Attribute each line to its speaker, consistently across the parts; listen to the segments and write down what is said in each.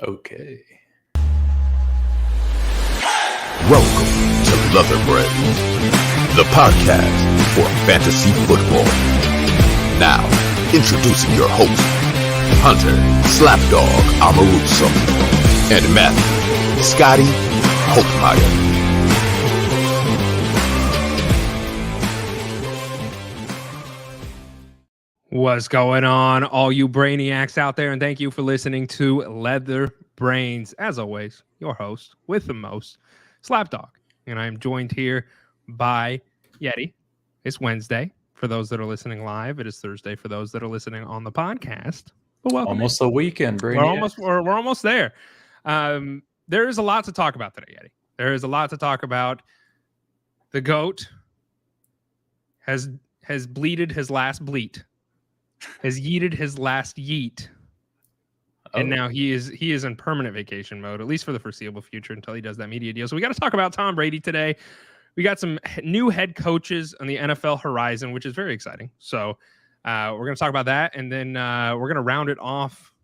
Speaker 1: Okay.
Speaker 2: Welcome to Leather Brains, the podcast for fantasy football. Now, introducing your host, Hunter SlapDawg Amaruso, and Matthew Scotty Holtmeyer.
Speaker 3: What's going on, all you brainiacs out there, and thank you for listening to Leather Brains. As always, your host with the most, SlapDawg, and I'm joined here by Yeti. It's Wednesday for those that are listening live. It is Thursday for those that are listening on the podcast. But welcome.
Speaker 1: Almost a weekend, Brady.
Speaker 3: We're almost there. There is a lot to talk about today, Yeti. There is a lot to talk about. The GOAT has bleated his last bleat. Has yeeted his last yeet, and now he is in permanent vacation mode, at least for the foreseeable future, until he does that media deal. So we got to talk about Tom Brady today. We got some new head coaches on the NFL horizon, which is very exciting. So we're going to talk about that, and then we're going to round it off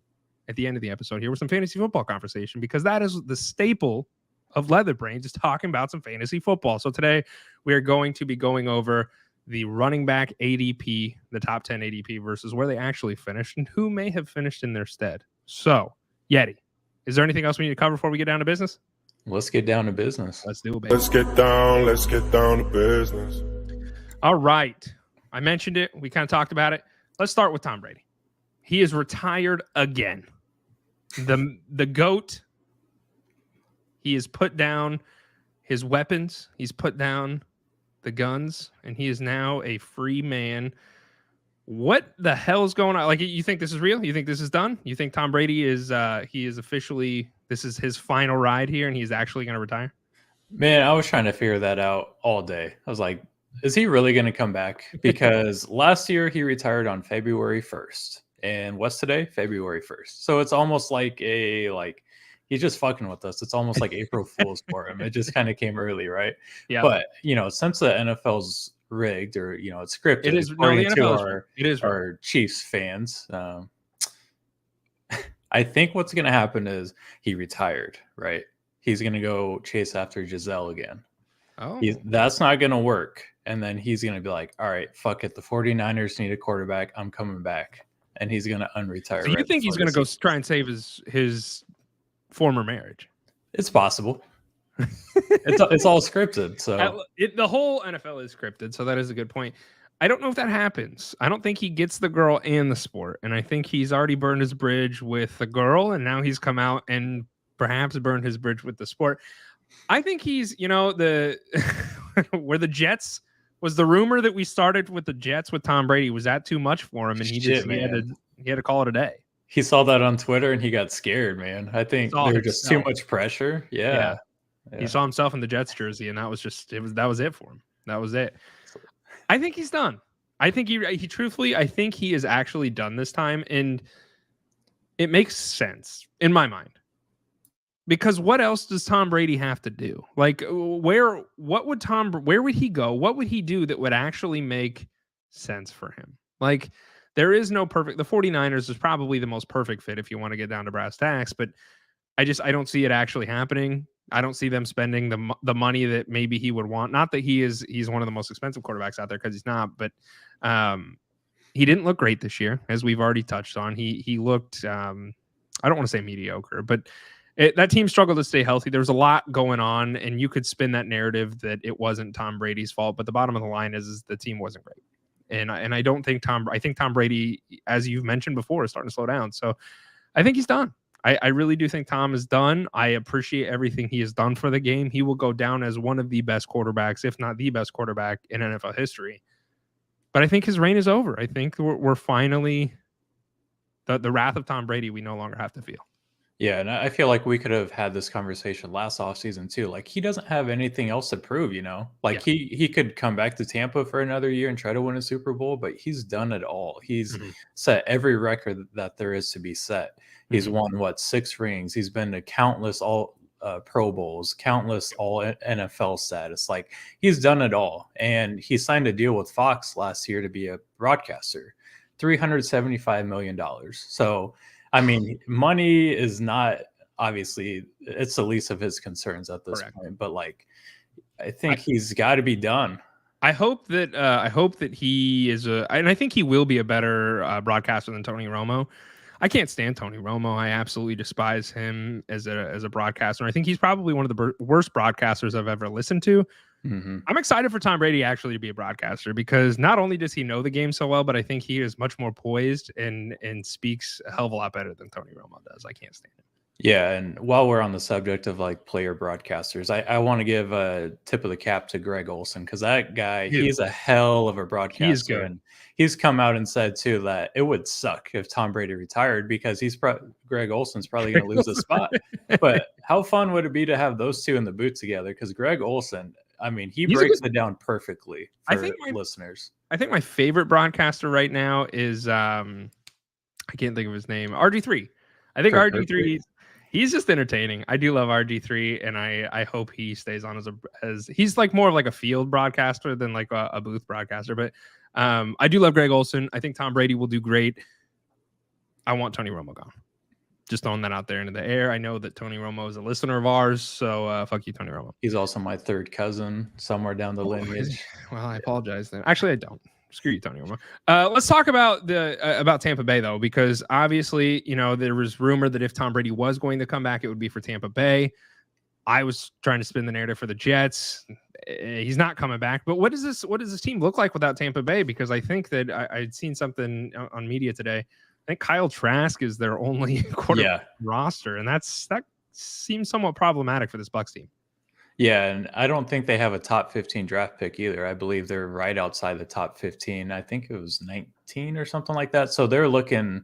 Speaker 3: at the end of the episode here with some fantasy football conversation, because that is the staple of Leather Brains, is talking about some fantasy football. So today we are going to be going over the running back ADP, the top 10 ADP versus where they actually finished and who may have finished in their stead. So, Yeti, is there anything else we need to cover before we get down to business?
Speaker 1: Let's get down to business.
Speaker 3: Let's do it, baby.
Speaker 4: Let's get down to business.
Speaker 3: All right. I mentioned it. We kind of talked about it. Let's start with Tom Brady. He is retired again. The GOAT. He has put down his weapons. He's put down the guns, and he is now a free man. What the hell is going on? Like, you think this is real? You think this is done? You think Tom Brady is officially, this is his final ride here, and he's actually going to retire?
Speaker 1: Man, I was trying to figure that out all day. I was like, is he really going to come back? Because last year he retired on February 1st. And what's today? February 1st. So it's almost like he's just fucking with us. It's almost like April Fool's for him. It just kind of came early, right? Yeah. But, since the NFL's rigged, or, it's scripted,
Speaker 3: it is,
Speaker 1: according to our Chiefs fans, I think what's going to happen is he retired, right? He's going to go chase after Giselle again.
Speaker 3: Oh.
Speaker 1: That's not going to work. And then he's going to be like, all right, fuck it. The 49ers need a quarterback. I'm coming back. And he's going to unretire.
Speaker 3: So you think he's going to go try and save his former marriage?
Speaker 1: It's possible. it's all scripted. So
Speaker 3: the whole NFL is scripted. So that is a good point. I don't know if that happens. I don't think he gets the girl and the sport. And I think he's already burned his bridge with the girl, and now he's come out and perhaps burned his bridge with the sport. I think he's, where the Jets was the rumor that we started with the Jets with Tom Brady. Was that too much for him? And he had to call it a day.
Speaker 1: He saw that on Twitter and he got scared, man. I think there was just too much pressure. Yeah.
Speaker 3: He saw himself in the Jets jersey, and that was it for him. That was it. I think he's done. I think he truthfully, I think he is actually done this time, and it makes sense in my mind. Because what else does Tom Brady have to do? Like, where would he go? What would he do that would actually make sense for him? Like, there is no perfect. The 49ers is probably the most perfect fit if you want to get down to brass tacks, but I don't see it actually happening. I don't see them spending the money that maybe he would want. Not that he's one of the most expensive quarterbacks out there, because he's not, but he didn't look great this year, as we've already touched on. He looked, I don't want to say mediocre, but that team struggled to stay healthy. There was a lot going on, and you could spin that narrative that it wasn't Tom Brady's fault, but the bottom of the line is the team wasn't great. And I don't think I think Tom Brady, as you've mentioned before, is starting to slow down. So I think he's done. I really do think Tom is done. I appreciate everything he has done for the game. He will go down as one of the best quarterbacks, if not the best quarterback in NFL history. But I think his reign is over. I think we're finally the wrath of Tom Brady we no longer have to feel.
Speaker 1: Yeah, and I feel like we could have had this conversation last offseason too. Like, he doesn't have anything else to prove, Like, he could come back to Tampa for another year and try to win a Super Bowl, but he's done it all. He's set every record that there is to be set. He's won 6 rings. He's been to countless all Pro Bowls, countless all NFL status. Like, he's done it all. And he signed a deal with Fox last year to be a broadcaster, $375 million. So, I mean, money is not obviously it's the least of his concerns at this
Speaker 3: Correct.
Speaker 1: point. But like, I think he's got to be done.
Speaker 3: I hope that he is and I think he will be a better broadcaster than Tony Romo. I can't stand Tony Romo. I absolutely despise him as a broadcaster. I think he's probably one of the worst broadcasters I've ever listened to.
Speaker 1: Mm-hmm.
Speaker 3: I'm excited for Tom Brady actually to be a broadcaster because not only does he know the game so well, but I think he is much more poised and speaks a hell of a lot better than Tony Romo does. I can't stand him.
Speaker 1: Yeah, and while we're on the subject of like player broadcasters, I want to give a tip of the cap to Greg Olsen because that guy, he's a hell of a broadcaster.
Speaker 3: He is good.
Speaker 1: And he's come out and said too that it would suck if Tom Brady retired because Greg Olsen's probably going to lose a spot. But how fun would it be to have those two in the booth together? Because Greg Olsen, I mean, he breaks it down perfectly for listeners. I
Speaker 3: think my favorite broadcaster right now is I can't think of his name. RG3. I think RG3. He's just entertaining. I do love RG3, and I hope he stays on as he's like more of like a field broadcaster than like a booth broadcaster. But I do love Greg Olsen. I think Tom Brady will do great. I want Tony Romo gone. Just throwing that out there into the air. I know that Tony Romo is a listener of ours, so fuck you, Tony Romo.
Speaker 1: He's also my third cousin somewhere down the lineage.
Speaker 3: Well, I apologize then. Actually, I don't. Screw you, Tony Romo. Let's talk about about Tampa Bay though, because obviously, there was rumor that if Tom Brady was going to come back, it would be for Tampa Bay. I was trying to spin the narrative for the Jets. He's not coming back. But what does this team look like without Tampa Bay? Because I think that I'd seen something on media today. I think Kyle Trask is their only quarterback roster, and that seems somewhat problematic for this Bucs team.
Speaker 1: Yeah, and I don't think they have a top 15 draft pick either. I believe they're right outside the top 15. I think it was 19 or something like that. So they're looking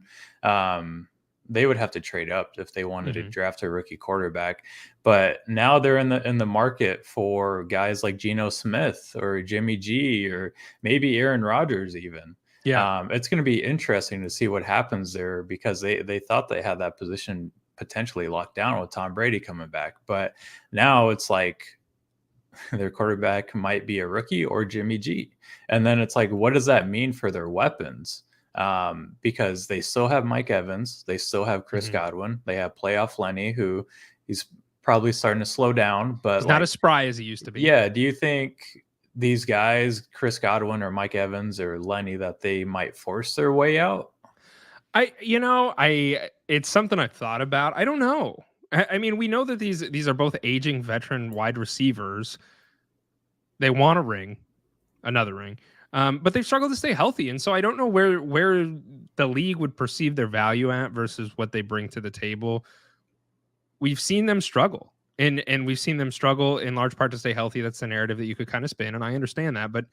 Speaker 1: they would have to trade up if they wanted to draft a rookie quarterback. But now they're in the market for guys like Geno Smith or Jimmy G or maybe Aaron Rodgers even. Yeah. It's going to be interesting to see what happens there because they thought they had that position potentially locked down with Tom Brady coming back. But now it's like their quarterback might be a rookie or Jimmy G. And then it's like, what does that mean for their weapons? Because they still have Mike Evans. They still have Chris Godwin. They have playoff Lenny, who he's probably starting to slow down. But
Speaker 3: he's not as spry as he used to be.
Speaker 1: Yeah. Do you think these guys, Chris Godwin or Mike Evans or Lenny, that they might force their way out?
Speaker 3: It's something I've thought about. I don't know. I mean, we know that these are both aging veteran wide receivers. They want another ring, but they've struggled to stay healthy. And so I don't know where the league would perceive their value at versus what they bring to the table. We've seen them struggle and we've seen them struggle in large part to stay healthy. That's the narrative that you could kind of spin. And I understand that, but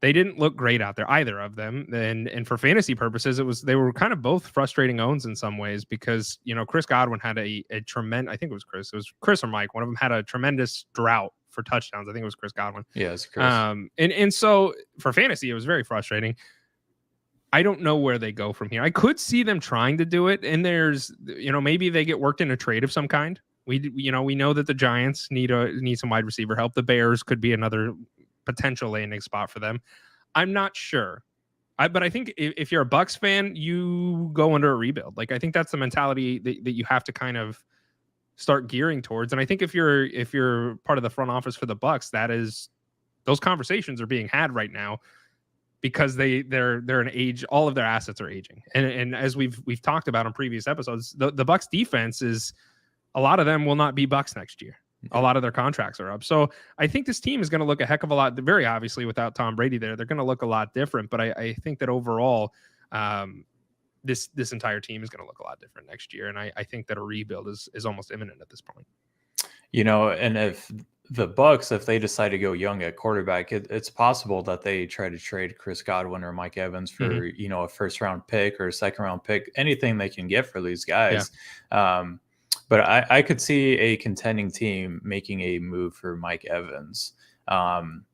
Speaker 3: they didn't look great out there, either of them. And for fantasy purposes, they were kind of both frustrating owns in some ways because, Chris Godwin had a tremendous, I think it was Chris or Mike. One of them had a tremendous drought for touchdowns. I think it was Chris Godwin.
Speaker 1: Yeah, it's Chris.
Speaker 3: And so for fantasy, it was very frustrating. I don't know where they go from here. I could see them trying to do it. And there's, maybe they get worked in a trade of some kind. We know that the Giants need some wide receiver help. The Bears could be another potential landing spot for them. I'm not sure. But I think if you're a Bucs fan, you go under a rebuild. Like, I think that's the mentality that you have to kind of start gearing towards. And I think if you're part of the front office for the Bucs, those conversations are being had right now because they're an age, all of their assets are aging. And as we've talked about on previous episodes, the Bucs defense is, a lot of them will not be Bucs next year. A lot of their contracts are up. So I think this team is going to look a heck of a lot, very obviously without Tom Brady there, they're going to look a lot different. But I think that overall, this entire team is going to look a lot different next year. And I think that a rebuild is almost imminent at this point.
Speaker 1: And if the Bucs, if they decide to go young at quarterback, it's possible that they try to trade Chris Godwin or Mike Evans for, a first round pick or a second round pick, anything they can get for these guys. Yeah. But I could see a contending team making a move for Mike Evans. In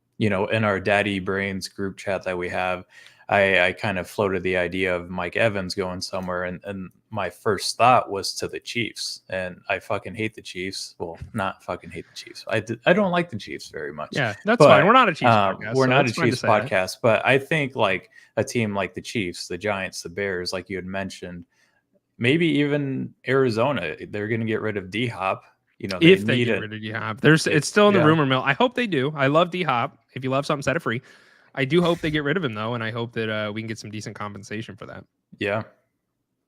Speaker 1: our Daddy Brains group chat that we have, I kind of floated the idea of Mike Evans going somewhere. And my first thought was to the Chiefs. And I fucking hate the Chiefs. Well, not fucking hate the Chiefs. I don't like the Chiefs very much.
Speaker 3: Yeah, that's fine. We're not a Chiefs podcast.
Speaker 1: We're not a Chiefs podcast. But I think like a team like the Chiefs, the Giants, the Bears, like you had mentioned, maybe even Arizona. They're going to get rid of D-Hop. You know,
Speaker 3: If they get rid of D-Hop, it's still in the rumor mill. I hope they do. I love D-Hop. If you love something, set it free. I do hope they get rid of him though, and I hope that we can get some decent compensation for that.
Speaker 1: Yeah.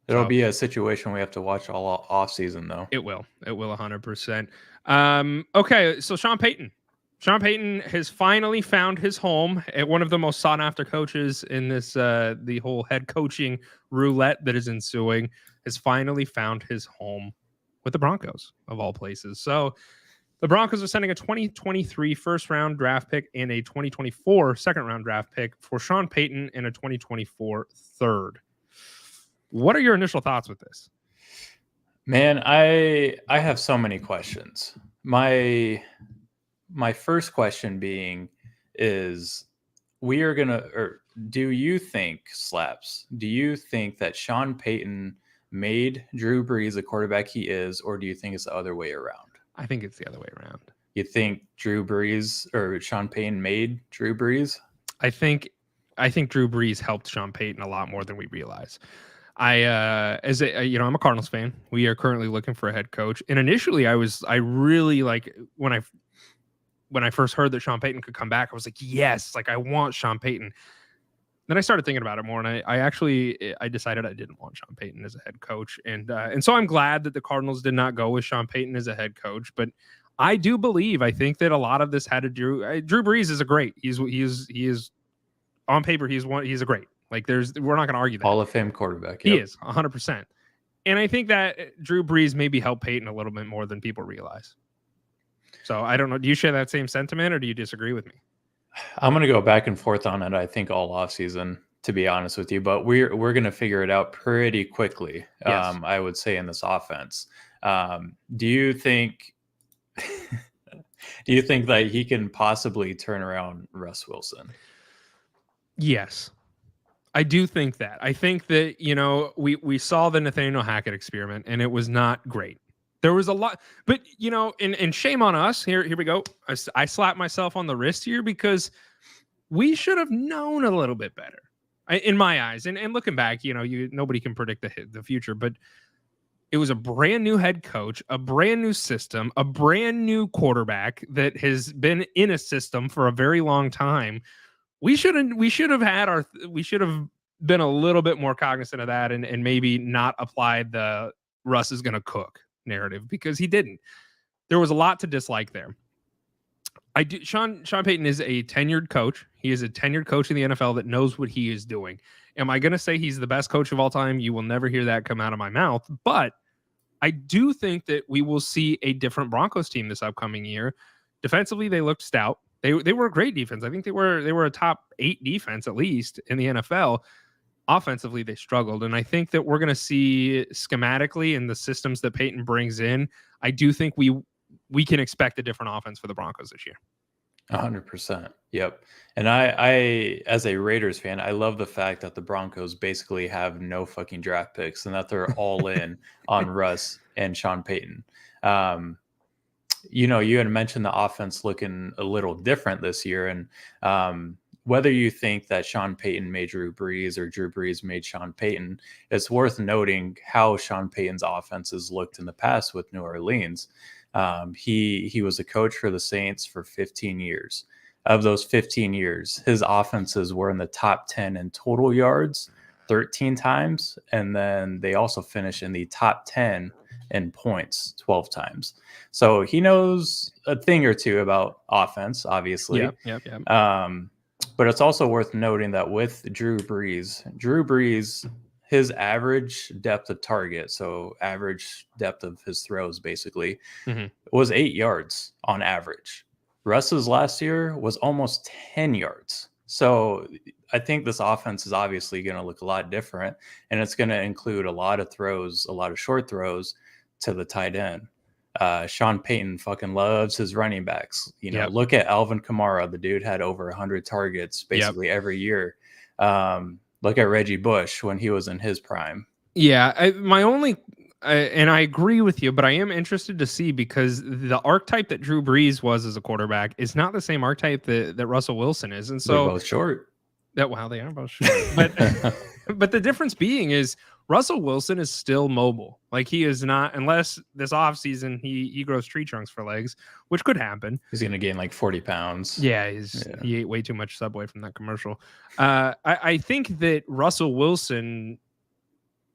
Speaker 1: It'll be a situation we have to watch all off season though.
Speaker 3: It will 100%. Okay, so Sean Payton has finally found his home at one of the most sought after coaches in this the whole head coaching roulette that is ensuing. Has finally found his home with the Broncos of all places. So the Broncos are sending a 2023 first round draft pick and a 2024 second round draft pick for Sean Payton and a 2024 third. What are your initial thoughts with this?
Speaker 1: Man, I have so many questions. My first question being is do you think that Sean Payton made Drew Brees the quarterback he is, or do you think it's the other way around?
Speaker 3: I think it's the other way around.
Speaker 1: You think Drew Brees or Sean Payton made Drew Brees?
Speaker 3: I think Drew Brees helped Sean Payton a lot more than we realize. I'm a Cardinals fan. We are currently looking for a head coach. And initially I really like when I first heard that Sean Payton could come back, I was like, yes, like I want Sean Payton. Then I started thinking about it more, and I decided I didn't want Sean Payton as a head coach, and so I'm glad that the Cardinals did not go with Sean Payton as a head coach. But I think that a lot of this had to do. Drew Brees is a great. He is on paper. He's a great. Like we're not going to argue that.
Speaker 1: Hall of Fame quarterback.
Speaker 3: Yep. He is 100%, and I think that Drew Brees maybe helped Payton a little bit more than people realize. So I don't know. Do you share that same sentiment, or do you disagree with me?
Speaker 1: I'm going to go back and forth on it, I think, all offseason, to be honest with you. But we're going to figure it out pretty quickly, yes. I would say, in this offense. Do you think that he can possibly turn around Russ Wilson?
Speaker 3: Yes. I do think that. I think that, we saw the Nathaniel Hackett experiment, and it was not great. There was a lot, but and shame on us. Here we go. I slapped myself on the wrist here because we should have known a little bit better, in my eyes. And looking back, nobody can predict the future, but it was a brand new head coach, a brand new system, a brand new quarterback that has been in a system for a very long time. We should have been a little bit more cognizant of that and maybe not applied the Russ is going to cook narrative, because he didn't. There was a lot to dislike there. Sean Payton is a tenured coach. He is a tenured coach in the NFL that knows what he is doing. Am I going to say he's the best coach of all time? You will never hear that come out of my mouth. But I do think that we will see a different Broncos team this upcoming year. Defensively, they looked stout. They were a great defense. I think they were a top 8 defense at least in the NFL. Offensively, they struggled. And I think that we're going to see schematically in the systems that Payton brings in, I do think we can expect a different offense for the Broncos this year.
Speaker 1: 100%. Yep. And I, as a Raiders fan, I love the fact that the Broncos basically have no fucking draft picks and that they're all in on Russ and Sean Payton. You had mentioned the offense looking a little different this year. And, whether you think that Sean Payton made Drew Brees or Drew Brees made Sean Payton, it's worth noting how Sean Payton's offenses looked in the past with New Orleans. He was a coach for the Saints for 15 years. Of those 15 years, his offenses were in the top 10 in total yards 13 times, and then they also finished in the top 10 in points 12 times. So he knows a thing or two about offense, obviously.
Speaker 3: Yep.
Speaker 1: But it's also worth noting that with Drew Brees, his average depth of target, so average depth of his throws basically, was 8 yards on average. Russ's last year was almost 10 yards. So I think this offense is obviously going to look a lot different, and it's going to include a lot of throws, a lot of short throws to the tight end. Sean Payton fucking loves his running backs. Look at Alvin Kamara. The dude had over 100 targets basically every year. Look at Reggie Bush when he was in his prime.
Speaker 3: Yeah, and I agree with you, but I am interested to see, because the archetype that Drew Brees was as a quarterback is not the same archetype that Russell Wilson is. And so
Speaker 1: they're both short.
Speaker 3: They are both short. But the difference being is Russell Wilson is still mobile. Like, he is not, unless this offseason he grows tree trunks for legs, which could happen.
Speaker 1: He's going to gain like 40 pounds.
Speaker 3: Yeah, he ate way too much Subway from that commercial. I think that Russell Wilson,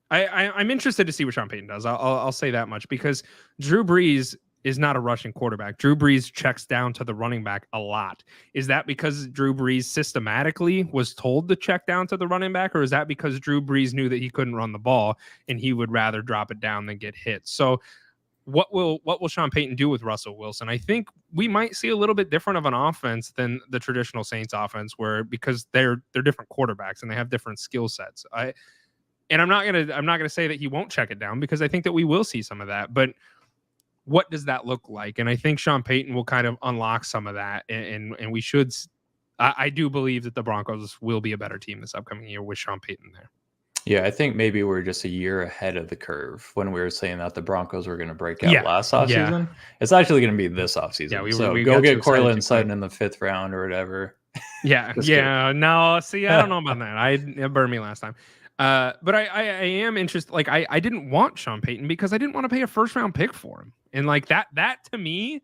Speaker 3: I'm interested to see what Sean Payton does. I'll say that much, because Drew Brees is not a rushing quarterback. Drew Brees checks down to the running back a lot. Is that because Drew Brees systematically was told to check down to the running back, or is that because Drew Brees knew that he couldn't run the ball and he would rather drop it down than get hit? So what will Sean Payton do with Russell Wilson? I think we might see a little bit different of an offense than the traditional Saints offense, because they're different quarterbacks and they have different skill sets. I'm not gonna say that he won't check it down, because I think that we will see some of that, but what does that look like? And I think Sean Payton will kind of unlock some of that. And we should, I do believe that the Broncos will be a better team this upcoming year with Sean Payton there.
Speaker 1: Yeah, I think maybe we're just a year ahead of the curve when we were saying that the Broncos were going to break out last offseason. It's actually going to be this offseason. Yeah, we go get Cortland Sutton in the 5th round or whatever.
Speaker 3: Yeah, no, see, I don't know about that. It burned me last time. But I am interested. Like, I didn't want Sean Payton because I didn't want to pay a 1st-round pick for him. And like that to me,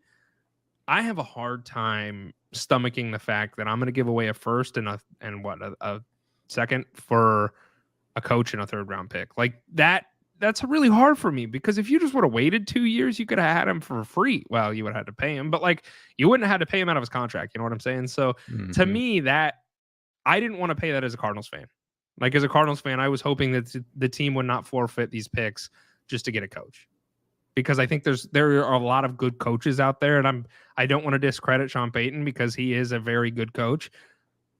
Speaker 3: I have a hard time stomaching the fact that I'm going to give away a 1st and a 2nd for a coach and a 3rd-round pick. Like that's really hard for me, because if you just would have waited 2 years, you could have had him for free. Well, you would have had to pay him, but like, you wouldn't have had to pay him out of his contract. You know what I'm saying? So to me, that I didn't want to pay that as a Cardinals fan. Like, as a Cardinals fan, I was hoping that the team would not forfeit these picks just to get a coach, because I think there are a lot of good coaches out there, and I don't want to discredit Sean Payton because he is a very good coach,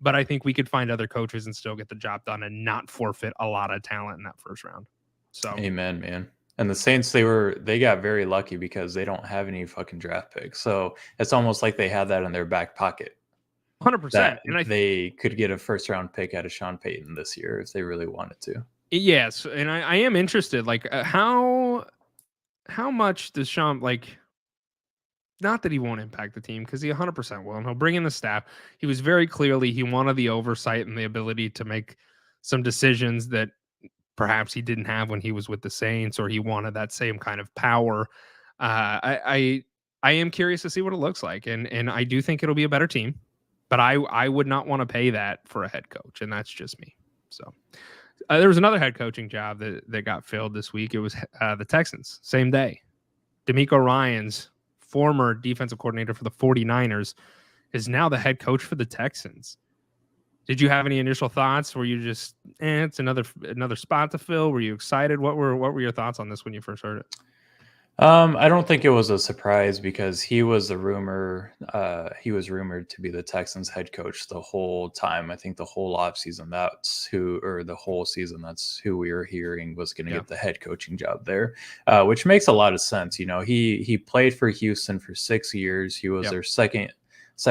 Speaker 3: but I think we could find other coaches and still get the job done and not forfeit a lot of talent in that 1st round. So, amen,
Speaker 1: man. And the Saints, they got very lucky because they don't have any fucking draft picks, so it's almost like they had that in their back pocket.
Speaker 3: 100%.
Speaker 1: And they could get a 1st-round pick out of Sean Payton this year if they really wanted to.
Speaker 3: Yes, and I am interested. Like, how much does Sean, like, not that he won't impact the team, because he 100% will, and he'll bring in the staff. He was very clearly, he wanted the oversight and the ability to make some decisions that perhaps he didn't have when he was with the Saints, or he wanted that same kind of power. I am curious to see what it looks like, and I do think it'll be a better team. But I would not want to pay that for a head coach, and that's just me. So there was another head coaching job that got filled this week. It was the Texans, same day. DeMeco Ryans, former defensive coordinator for the 49ers, is now the head coach for the Texans. Did you have any initial thoughts? Were you just, it's another spot to fill? Were you excited? What were your thoughts on this when you first heard it?
Speaker 1: I don't think it was a surprise, because he was the rumor. He was rumored to be the Texans head coach the whole time. I think the whole offseason, the whole season, that's who we were hearing was going to get the head coaching job there, which makes a lot of sense. You know, he played for Houston for 6 years. He was their second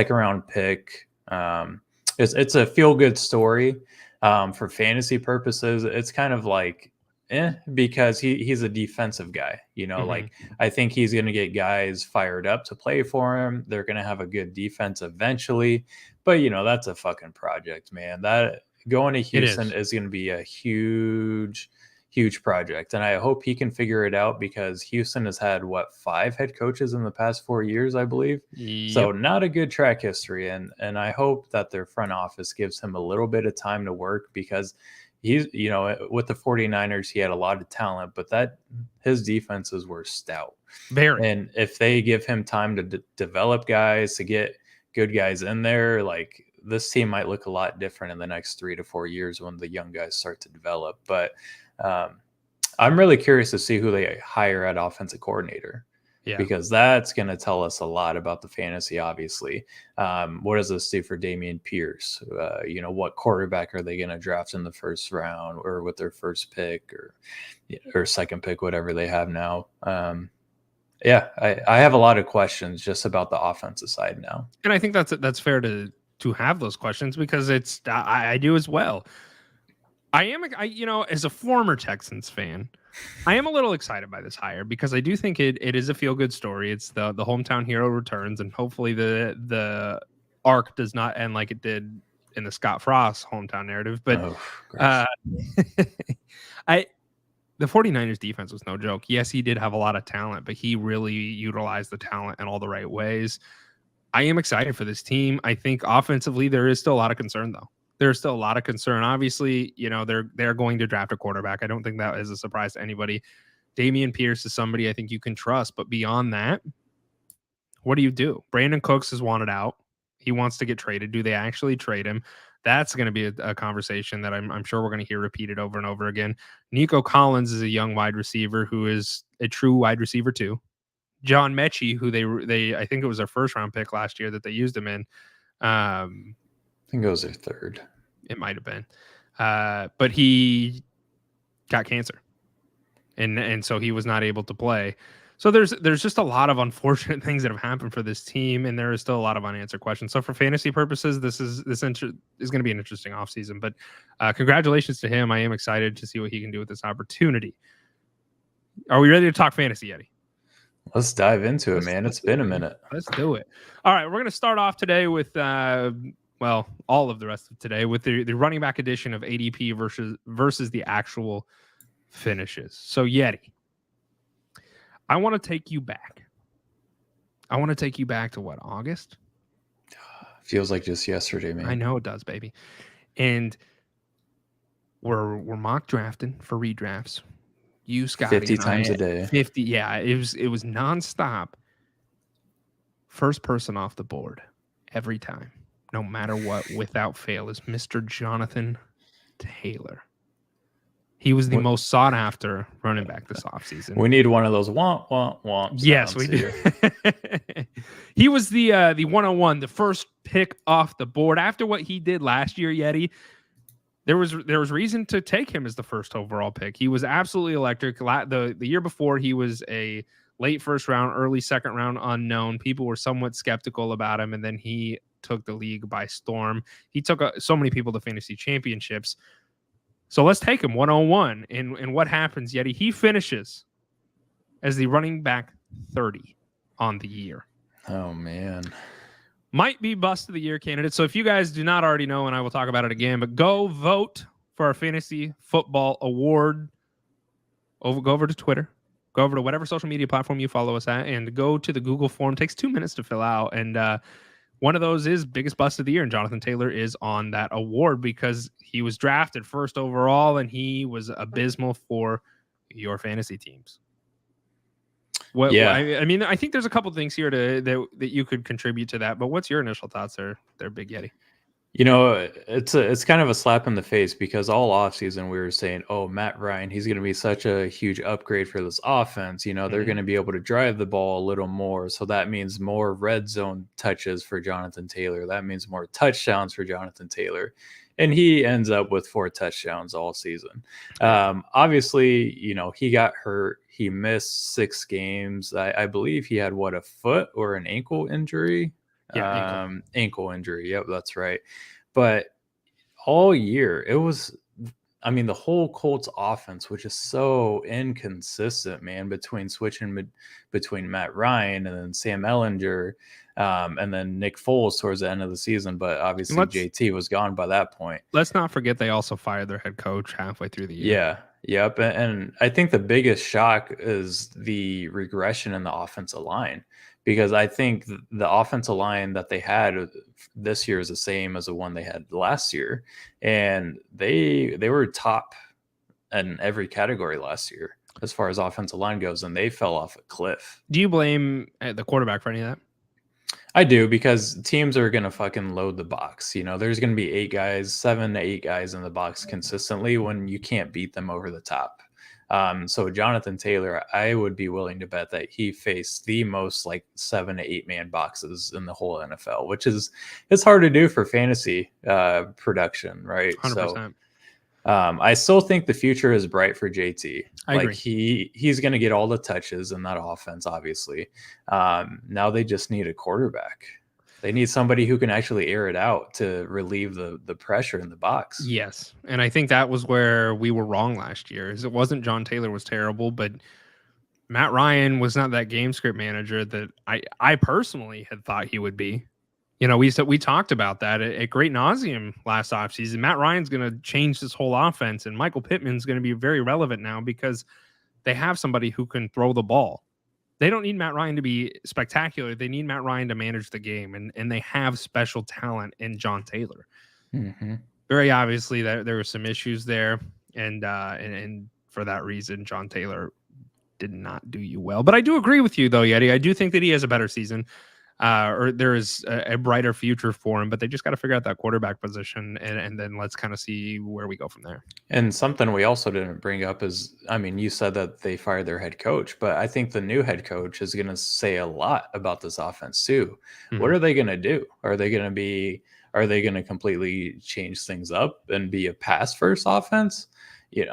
Speaker 1: round pick. It's a feel good story. For fantasy purposes, it's kind of like, because he's a defensive guy, you know, like, I think he's going to get guys fired up to play for him. They're going to have a good defense eventually, but you know, that's a fucking project, man. That going to Houston is going to be a huge project. And I hope he can figure it out, because Houston has had 5 head coaches in the past 4 years, I believe. So not a good track history. And I hope that their front office gives him a little bit of time to work, because he's, you know, with the 49ers, he had a lot of talent, but his defenses were stout.
Speaker 3: Very.
Speaker 1: And if they give him time to develop guys, to get good guys in there, like, this team might look a lot different in the next 3 to 4 years when the young guys start to develop. But I'm really curious to see who they hire at offensive coordinator. Because that's going to tell us a lot about the fantasy, obviously. What does this do for Dameon Pierce? You know, what quarterback are they going to draft in the 1st round, or with their 1st pick or 2nd pick, whatever they have now? I have a lot of questions just about the offensive side now.
Speaker 3: And I think that's fair to have those questions, because I do as well. You know, as a former Texans fan, I am a little excited by this hire, because I do think it is a feel-good story. It's the hometown hero returns, and hopefully the arc does not end like it did in the Scott Frost hometown narrative. But the 49ers defense was no joke. Yes, he did have a lot of talent, but he really utilized the talent in all the right ways. I am excited for this team. I think offensively there is still a lot of concern, though. There's still a lot of concern. Obviously, they're going to draft a quarterback. I don't think that is a surprise to anybody. Dameon Pierce is somebody I think you can trust, but beyond that, what do you do? Brandon Cooks is wanted out. He wants to get traded. Do they actually trade him? That's going to be a conversation that I'm sure we're going to hear repeated over and over again. Nico Collins is a young wide receiver who is a true wide receiver too. John Mechie, who they I think it was their first round pick last year that they used him in.
Speaker 1: I think it was their third.
Speaker 3: It might have been, but he got cancer, and so he was not able to play. So there's just a lot of unfortunate things that have happened for this team, and there is still a lot of unanswered questions. So for fantasy purposes, this is going to be an interesting offseason. But congratulations to him. I am excited to see what he can do with this opportunity. Are we ready to talk fantasy, Yeti?
Speaker 1: Let's dive into it, man. It's been a minute.
Speaker 3: Let's do it. All right, we're going to start off today with all of the rest of today with the running back edition of ADP versus the actual finishes. So Yeti, I want to take you back. I want to take you back to what, August?
Speaker 1: Feels like just yesterday, man.
Speaker 3: I know it does, baby. And we're mock drafting for redrafts. You, Scotty,
Speaker 1: 50 times a day.
Speaker 3: 50, yeah. It was nonstop. First person off the board every time, no matter what, without fail, is Mr. Jonathan Taylor. He was the most sought after running back this offseason.
Speaker 1: We need one of those womp.
Speaker 3: Yes, we do. He was the 101, the first pick off the board. After what he did last year, Yeti, there was reason to take him as the first overall pick. He was absolutely electric. The year before, he was a late first round, early second round unknown. People were somewhat skeptical about him, and then he took the league by storm. He took so many people to fantasy championships. So let's take him 101. And what happens, Yeti? He finishes as the running back 30 on the year.
Speaker 1: Oh, man.
Speaker 3: Might be bust of the year candidate. So if you guys do not already know, and I will talk about it again, but go vote for our fantasy football award. Go over to Twitter. Go over to whatever social media platform you follow us at and go to the Google form. It takes 2 minutes to fill out. And one of those is biggest bust of the year, and Jonathan Taylor is on that award because he was drafted first overall, and he was abysmal for your fantasy teams. I mean, I think there's a couple things here that you could contribute to that, but what's your initial thoughts there, Big Yeti?
Speaker 1: You know, it's kind of a slap in the face because all offseason we were saying, oh, Matt Ryan, he's going to be such a huge upgrade for this offense. You know, they're going to be able to drive the ball a little more. So that means more red zone touches for Jonathan Taylor. That means more touchdowns for Jonathan Taylor. And he ends up with 4 touchdowns all season. Obviously, you know, he got hurt. He missed 6 games. I believe he had, a foot or an ankle injury?
Speaker 3: Yeah,
Speaker 1: ankle injury. Yep, that's right. But all year, it was, I mean, the whole Colts offense, which is so inconsistent, man, between switching between Matt Ryan and then Sam Ellinger, and then Nick Foles towards the end of the season. But obviously, JT was gone by that point.
Speaker 3: Let's not forget they also fired their head coach halfway through the year.
Speaker 1: Yeah. Yep. And I think the biggest shock is the regression in the offensive line. Because I think the offensive line that they had this year is the same as the one they had last year. And they were top in every category last year as far as offensive line goes, and they fell off a cliff.
Speaker 3: Do you blame the quarterback for any of that?
Speaker 1: I do, because teams are going to fucking load the box. You know, there's going to be 7 to 8 guys in the box consistently when you can't beat them over the top. So Jonathan Taylor, I would be willing to bet that he faced the most 7 to 8 man boxes in the whole NFL, which it's hard to do for fantasy production, right?
Speaker 3: 100%.
Speaker 1: So I still think the future is bright for JT.
Speaker 3: I agree.
Speaker 1: He's going to get all the touches in that offense, obviously. Now they just need a quarterback. They need somebody who can actually air it out to relieve the pressure in the box.
Speaker 3: Yes. And I think that was where we were wrong last year. Is it wasn't John Taylor was terrible, but Matt Ryan was not that game script manager that I personally had thought he would be. We talked about that at great nauseum last offseason. Matt Ryan's going to change this whole offense, and Michael Pittman's going to be very relevant now because they have somebody who can throw the ball. They don't need Matt Ryan to be spectacular. They need Matt Ryan to manage the game, and they have special talent in John Taylor.
Speaker 1: Mm-hmm.
Speaker 3: Very obviously, there were some issues there, and for that reason, John Taylor did not do you well. But I do agree with you, though, Yeti. I do think that he has a better season. Or there is a brighter future for him, but they just got to figure out that quarterback position, and then let's kind of see where we go from there.
Speaker 1: And something we also didn't bring up is, I mean, you said that they fired their head coach, but I think the new head coach is going to say a lot about this offense too. Mm-hmm. What are they going to do? Are they going to completely change things up and be a pass first offense?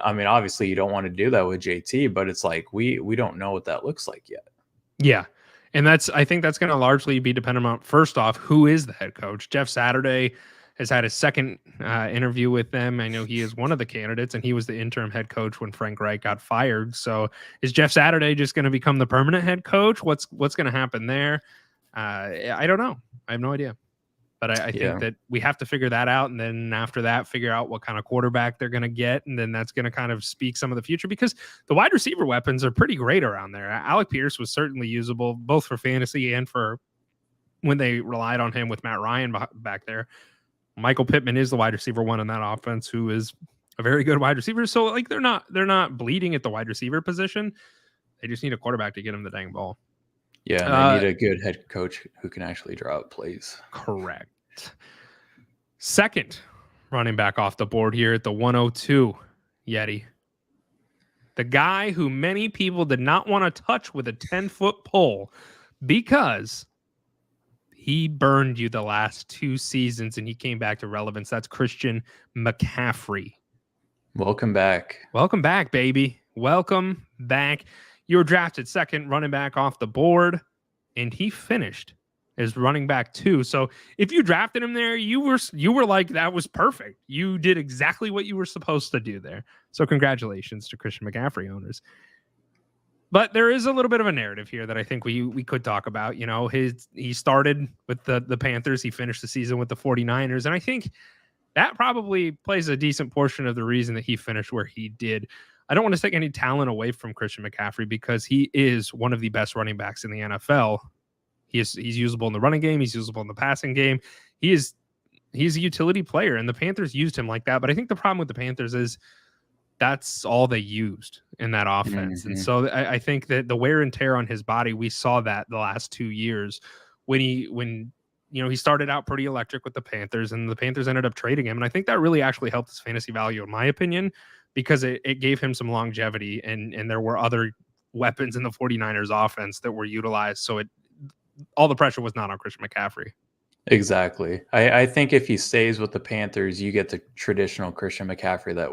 Speaker 1: I mean, obviously you don't want to do that with JT, but it's like we don't know what that looks like yet.
Speaker 3: Yeah. And I think that's going to largely be dependent on, first off, who is the head coach. Jeff Saturday has had his second interview with them. I know he is one of the candidates, and he was the interim head coach when Frank Reich got fired. So is Jeff Saturday just going to become the permanent head coach? What's going to happen there? I don't know. I have no idea. But I think that we have to figure that out. And then after that, figure out what kind of quarterback they're going to get. And then that's going to kind of speak some of the future, because the wide receiver weapons are pretty great around there. Alec Pierce was certainly usable, both for fantasy and for when they relied on him with Matt Ryan back there. Michael Pittman is the wide receiver one in that offense, who is a very good wide receiver. So like they're not bleeding at the wide receiver position. They just need a quarterback to get them the dang ball.
Speaker 1: Yeah, and they need a good head coach who can actually draw up plays.
Speaker 3: Correct. Second running back off the board here at the 102, Yeti. The guy who many people did not want to touch with a 10-foot pole because he burned you the last 2 seasons and he came back to relevance. That's Christian McCaffrey.
Speaker 1: Welcome back.
Speaker 3: Welcome back, baby. Welcome back. You were drafted second running back off the board, and he finished as running back 2. So if you drafted him there, you were like, that was perfect. You did exactly what you were supposed to do there. So congratulations to Christian McCaffrey owners. But there is a little bit of a narrative here that I think we could talk about. He started with the Panthers. He finished the season with the 49ers. And I think that probably plays a decent portion of the reason that he finished where he did. I don't want to take any talent away from Christian McCaffrey because he is one of the best running backs in the NFL. He's usable in the running game. He's usable in the passing game. He's a utility player, and the Panthers used him like that. But I think the problem with the Panthers is that's all they used in that offense. Mm-hmm. And so I think that the wear and tear on his body, we saw that the last 2 years when he started out pretty electric with the Panthers, and the Panthers ended up trading him. And I think that really actually helped his fantasy value, in my opinion, because it gave him some longevity, and there were other weapons in the 49ers offense that were utilized. So all the pressure was not on Christian McCaffrey.
Speaker 1: Exactly. I think if he stays with the Panthers, you get the traditional Christian McCaffrey that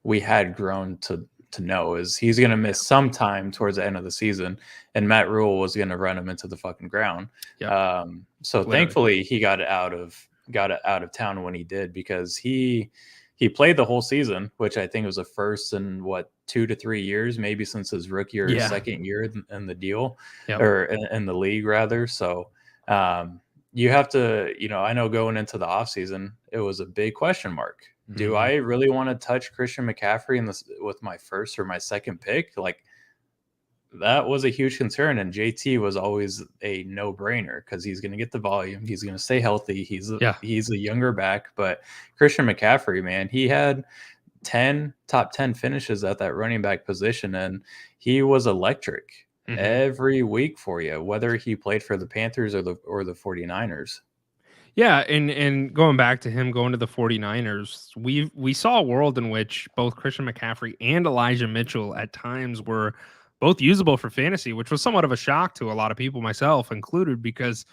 Speaker 1: we had grown to know. Is he's going to miss some time towards the end of the season, and Matt Rule was going to run him into the fucking ground. Yep. So literally. Thankfully he got out of town when he did, because he played the whole season, which I think was the first in 2 to 3 years, maybe since his rookie or second year in the deal, or in the league rather. So you have to, I know going into the offseason, it was a big question mark. Mm-hmm. Do I really want to touch Christian McCaffrey with my first or my second pick? Like, that was a huge concern, and JT was always a no-brainer because he's going to get the volume. He's going to stay healthy. He's a younger back, but Christian McCaffrey, man, he had top 10 finishes at that running back position, and he was electric every week for you, whether he played for the Panthers or the 49ers.
Speaker 3: Yeah, and going back to him going to the 49ers, we saw a world in which both Christian McCaffrey and Elijah Mitchell at times were both usable for fantasy, which was somewhat of a shock to a lot of people, myself included, because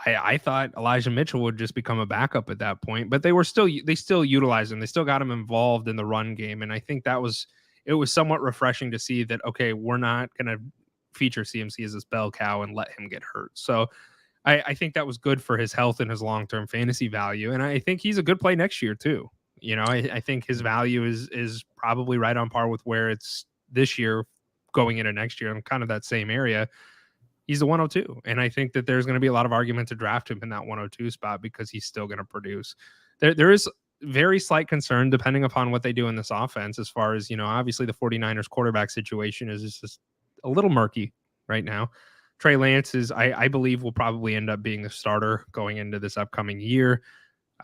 Speaker 3: I thought Elijah Mitchell would just become a backup at that point, but they still utilized him. They still got him involved in the run game. And I think it was somewhat refreshing to see that, okay, we're not going to feature CMC as this bell cow and let him get hurt. So I think that was good for his health and his long-term fantasy value. And I think he's a good play next year too. I think his value is probably right on par with where it's this year going into next year in kind of that same area. He's the 102. And I think that there's going to be a lot of argument to draft him in that 102 spot because he's still going to produce. There is very slight concern depending upon what they do in this offense as far as, obviously the 49ers quarterback situation is just a little murky right now. Trey Lance I believe, will probably end up being the starter going into this upcoming year.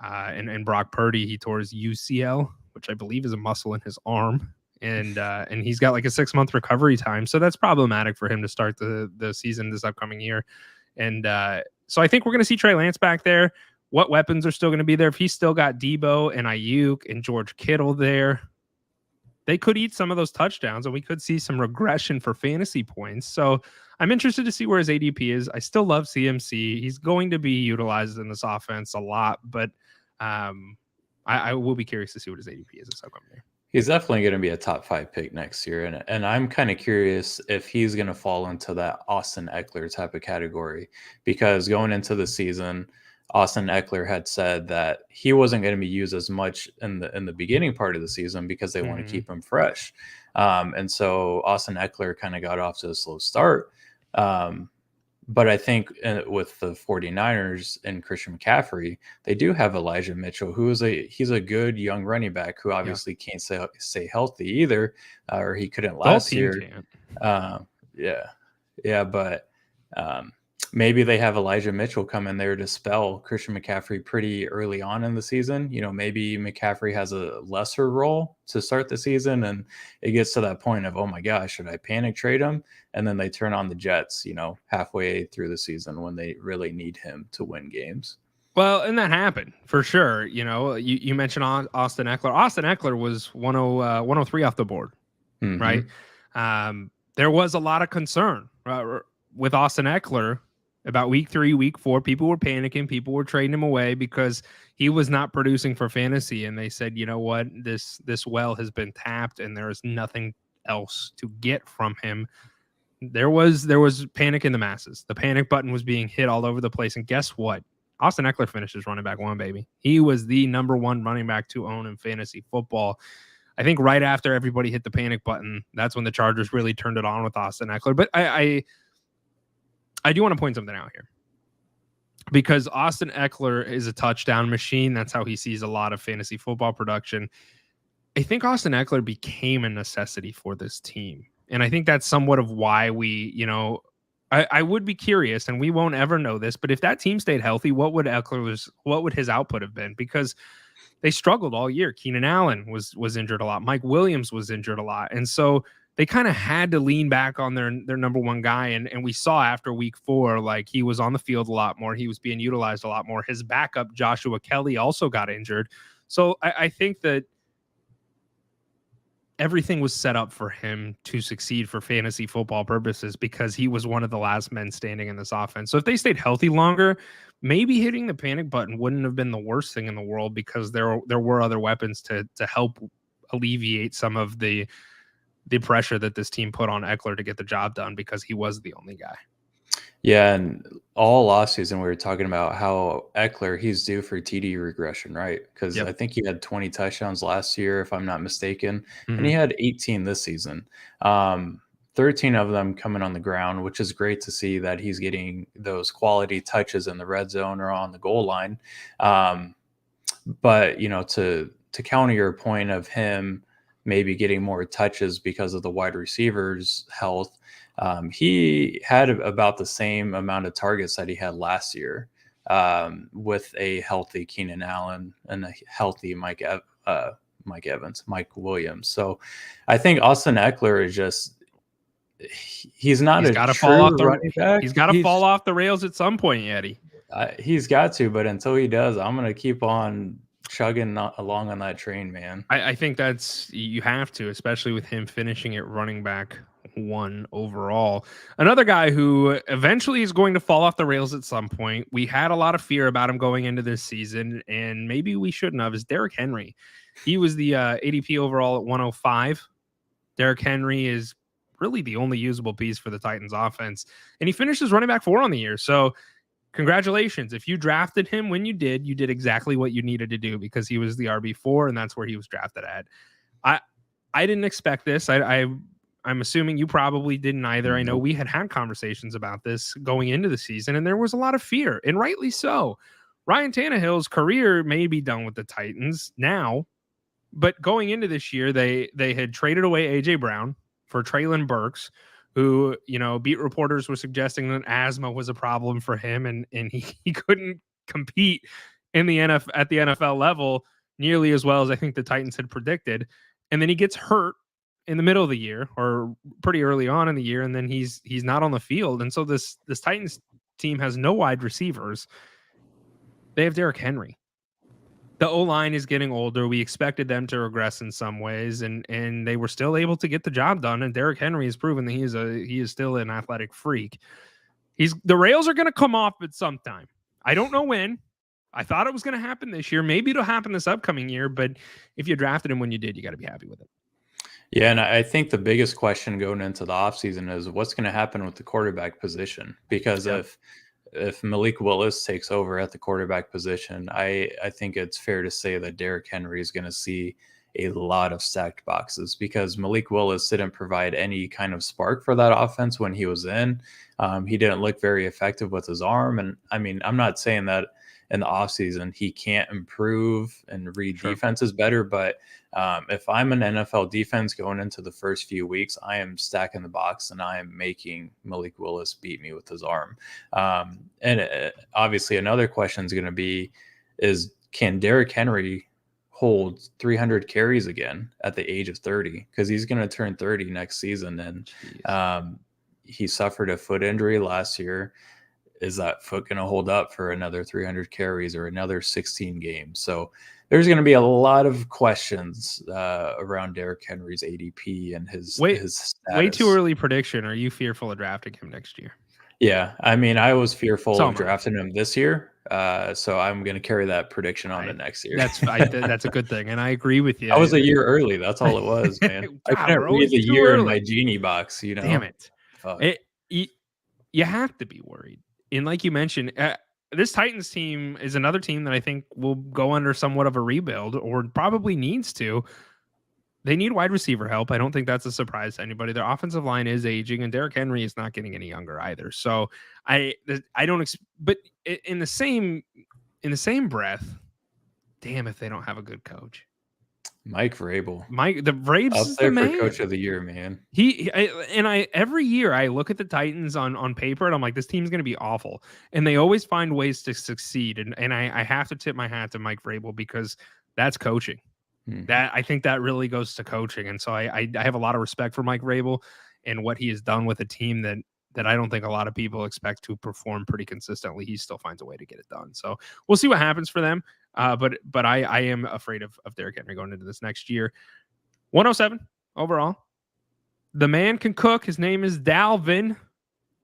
Speaker 3: And Brock Purdy, he tore his UCL, which I believe is a muscle in his arm. And he's got like a 6-month recovery time. So that's problematic for him to start the season this upcoming year. And so I think we're going to see Trey Lance back there. What weapons are still going to be there? If he's still got Debo and Ayuk and George Kittle there, they could eat some of those touchdowns and we could see some regression for fantasy points. So I'm interested to see where his ADP is. I still love CMC. He's going to be utilized in this offense a lot, but I will be curious to see what his ADP is this upcoming year.
Speaker 1: He's definitely going to be a top 5 pick next year. And I'm kind of curious if he's going to fall into that Austin Eckler type of category, because going into the season, Austin Eckler had said that he wasn't going to be used as much in the beginning part of the season because they want to keep him fresh. And so Austin Eckler kind of got off to a slow start. But I think with the 49ers and Christian McCaffrey, they do have Elijah Mitchell, he's a good young running back who obviously can't stay healthy either, or he couldn't last year. But maybe they have Elijah Mitchell come in there to spell Christian McCaffrey pretty early on in the season. Maybe McCaffrey has a lesser role to start the season, and it gets to that point of, oh my gosh, should I panic trade him? And then they turn on the Jets, halfway through the season when they really need him to win games.
Speaker 3: Well, and that happened for sure. You mentioned Austin Eckler. Austin Eckler was 103 off the board, right? There was a lot of concern with Austin Eckler about week 3, week 4. People were panicking. People were trading him away because he was not producing for fantasy. And they said, you know what, this well has been tapped and there is nothing else to get from him. There was panic in the masses. The panic button was being hit all over the place. And guess what? Austin Eckler finishes running back 1, baby. He was the number 1 running back to own in fantasy football. I think right after everybody hit the panic button, that's when the Chargers really turned it on with Austin Eckler. But I do want to point something out here, because Austin Eckler is a touchdown machine. That's how he sees a lot of fantasy football production. I think Austin Eckler became a necessity for this team. And I think that's somewhat of why we, I would be curious, and we won't ever know this, but if that team stayed healthy, what would his output have been? Because they struggled all year. Keenan Allen was injured a lot. Mike Williams was injured a lot. And so they kind of had to lean back on their number 1 guy. And we saw after week 4, like, he was on the field a lot more. He was being utilized a lot more. His backup, Joshua Kelly, also got injured. So I think that everything was set up for him to succeed for fantasy football purposes because he was one of the last men standing in this offense. So if they stayed healthy longer, maybe hitting the panic button wouldn't have been the worst thing in the world, because there were other weapons to help alleviate some of the pressure that this team put on Eckler to get the job done, because he was the only guy.
Speaker 1: Yeah, and all offseason we were talking about how Eckler, he's due for TD regression, right? Because I think he had 20 touchdowns last year, if I'm not mistaken, and he had 18 this season. 13 of them coming on the ground, which is great to see that he's getting those quality touches in the red zone or on the goal line. But, to counter your point of him maybe getting more touches because of the wide receivers' health, he had about the same amount of targets that he had last year, with a healthy Keenan Allen and a healthy Mike Williams. So I think Austin Eckler is just, he's not a true running back.
Speaker 3: He's got to fall off the rails at some point, Yeti.
Speaker 1: He's got to, but until he does, I'm going to keep on chugging along on that train, man.
Speaker 3: I think you have to, especially with him finishing at running back 1 overall. Another guy who eventually is going to fall off the rails at some point. We had a lot of fear about him going into this season, and maybe we shouldn't have, is Derrick Henry. He was the ADP overall at 105. Derrick Henry is really the only usable piece for the Titans offense, and he finishes running back 4 on the year. So congratulations. If you drafted him when you did exactly what you needed to do, because he was the RB4 and that's where he was drafted at. I didn't expect this. I I'm assuming you probably didn't either. I know
Speaker 1: Nope.
Speaker 3: we had conversations about this going into the season, and there was a lot of fear, and rightly so. Ryan Tannehill's career may be done with the Titans now, but going into this year, they had traded away AJ Brown for Traylon Burks, who, beat reporters were suggesting that asthma was a problem for him, and he couldn't compete in the at the NFL level nearly as well as I think the Titans had predicted. And then he gets hurt in the middle of the year, or pretty early on in the year, and then he's not on the field. And so this Titans team has no wide receivers. They have Derrick Henry. The O-line is getting older. We expected them to regress in some ways, and they were still able to get the job done. And Derrick Henry has proven that he is still an athletic freak. The rails are going to come off at some time. I don't know when. I thought it was going to happen this year. Maybe it'll happen this upcoming year, but if you drafted him when you did, you got to be happy with it.
Speaker 1: Yeah, and I think the biggest question going into the offseason is what's going to happen with the quarterback position. Because if Malik Willis takes over at the quarterback position, I think it's fair to say that Derrick Henry is going to see a lot of stacked boxes, because Malik Willis didn't provide any kind of spark for that offense when he was in. He didn't look very effective with his arm. And I mean, I'm not saying that in the offseason he can't improve and read defenses better, but if I'm an NFL defense going into the first few weeks, I am stacking the box and I am making Malik Willis beat me with his arm. Obviously another question is going to be is, can Derrick Henry hold 300 carries again at the age of 30? Because he's going to turn 30 next season, and he suffered a foot injury last year. Is that foot going to hold up for another 300 carries or another 16 games? So there's going to be a lot of questions around Derrick Henry's ADP and his status.
Speaker 3: Way too early prediction. Are you fearful of drafting him next year?
Speaker 1: Yeah, I mean, I was fearful of drafting him this year, so I'm going to carry that prediction on to next year.
Speaker 3: That's a good thing, and I agree with you.
Speaker 1: I was a year early. That's all it was, man. I couldn't read the year in my genie box.
Speaker 3: Damn it! You have to be worried. And like you mentioned, this Titans team is another team that I think will go under somewhat of a rebuild, or probably needs to. They need wide receiver help. I don't think that's a surprise to anybody. Their offensive line is aging, and Derrick Henry is not getting any younger either. So I don't. But in the same breath, damn if they don't have a good coach.
Speaker 1: Mike Vrabel.
Speaker 3: The Vrabel's
Speaker 1: up there for coach of the year, man.
Speaker 3: Every year I look at the Titans on paper and I'm like, this team's going to be awful, and they always find ways to succeed. And I have to tip my hat to Mike Vrabel, because that's coaching. That I think that really goes to coaching, and so I have a lot of respect for Mike Vrabel and what he has done with a team that I don't think a lot of people expect to perform pretty consistently. He still finds a way to get it done. So we'll see what happens for them. But I am afraid of Derrick Henry going into this next year. 107 overall. The man can cook. His name is Dalvin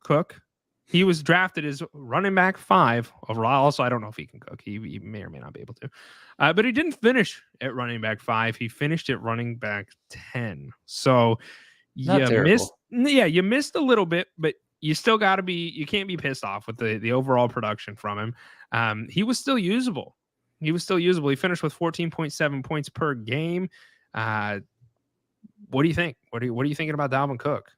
Speaker 3: Cook. He was drafted as running back 5 overall. Also, I don't know if he can cook. He may or may not be able to. But he didn't finish at running back 5. He finished at running back 10. So you missed a little bit, but you still got to be, you can't be pissed off with the overall production from him. He was still usable. He finished with 14.7 points per game. What do you think? What are you thinking about Dalvin Cook?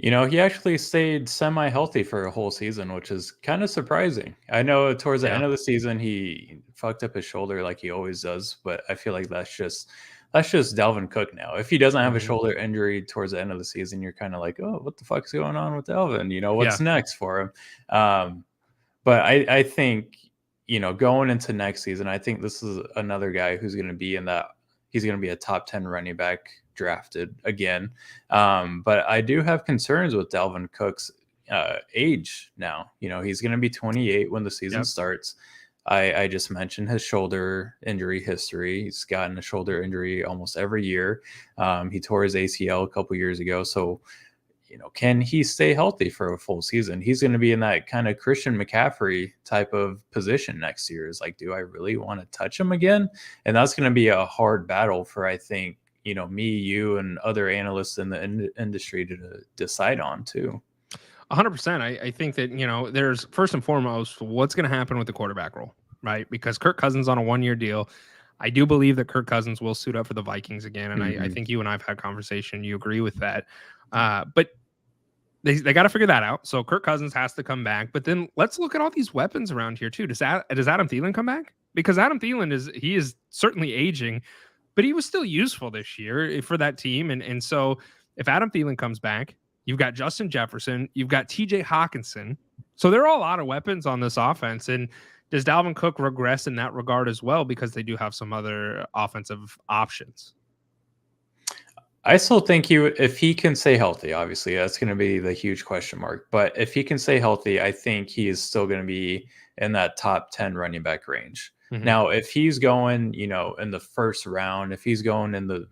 Speaker 1: You know, he actually stayed semi-healthy for a whole season, which is kind of surprising. I know towards the end of the season, he fucked up his shoulder like he always does, but I feel like that's just Dalvin Cook now. If he doesn't have a shoulder injury towards the end of the season, you're kind of like, oh, what the fuck's going on with Dalvin? You know, what's next for him? But I think, you know, going into next season, I think this is another guy who's going to be he's going to be a top 10 running back drafted again. But I do have concerns with Dalvin Cook's age now. You know, he's going to be 28 when the season starts. I just mentioned his shoulder injury history. He's gotten a shoulder injury almost every year. He tore his ACL a couple years ago. So, you know, can he stay healthy for a full season? He's going to be in that kind of Christian McCaffrey type of position next year. Is like, do I really want to touch him again? And that's going to be a hard battle for, I think, you know, me, you, and other analysts in the industry to decide on too.
Speaker 3: 100%. I think that, you know, there's first and foremost, what's going to happen with the quarterback role, right? Because Kirk Cousins on a 1-year deal. I do believe that Kirk Cousins will suit up for the Vikings again, and I
Speaker 1: Mhm.
Speaker 3: think you and I have had conversation. You agree with that, but they got to figure that out. So Kirk Cousins has to come back, but then let's look at all these weapons around here too. Does Adam Thielen come back? Because Adam Thielen is certainly aging, but he was still useful this year for that team, and so if Adam Thielen comes back, you've got Justin Jefferson, you've got T.J. Hawkinson, so there are a lot of weapons on this offense. And does Dalvin Cook regress in that regard as well, because they do have some other offensive options?
Speaker 1: I still think if he can stay healthy, obviously that's going to be the huge question mark. But if he can stay healthy, I think he is still going to be in that top 10 running back range.
Speaker 3: Mhm.
Speaker 1: Now, if he's going, in the first round, if he's going in the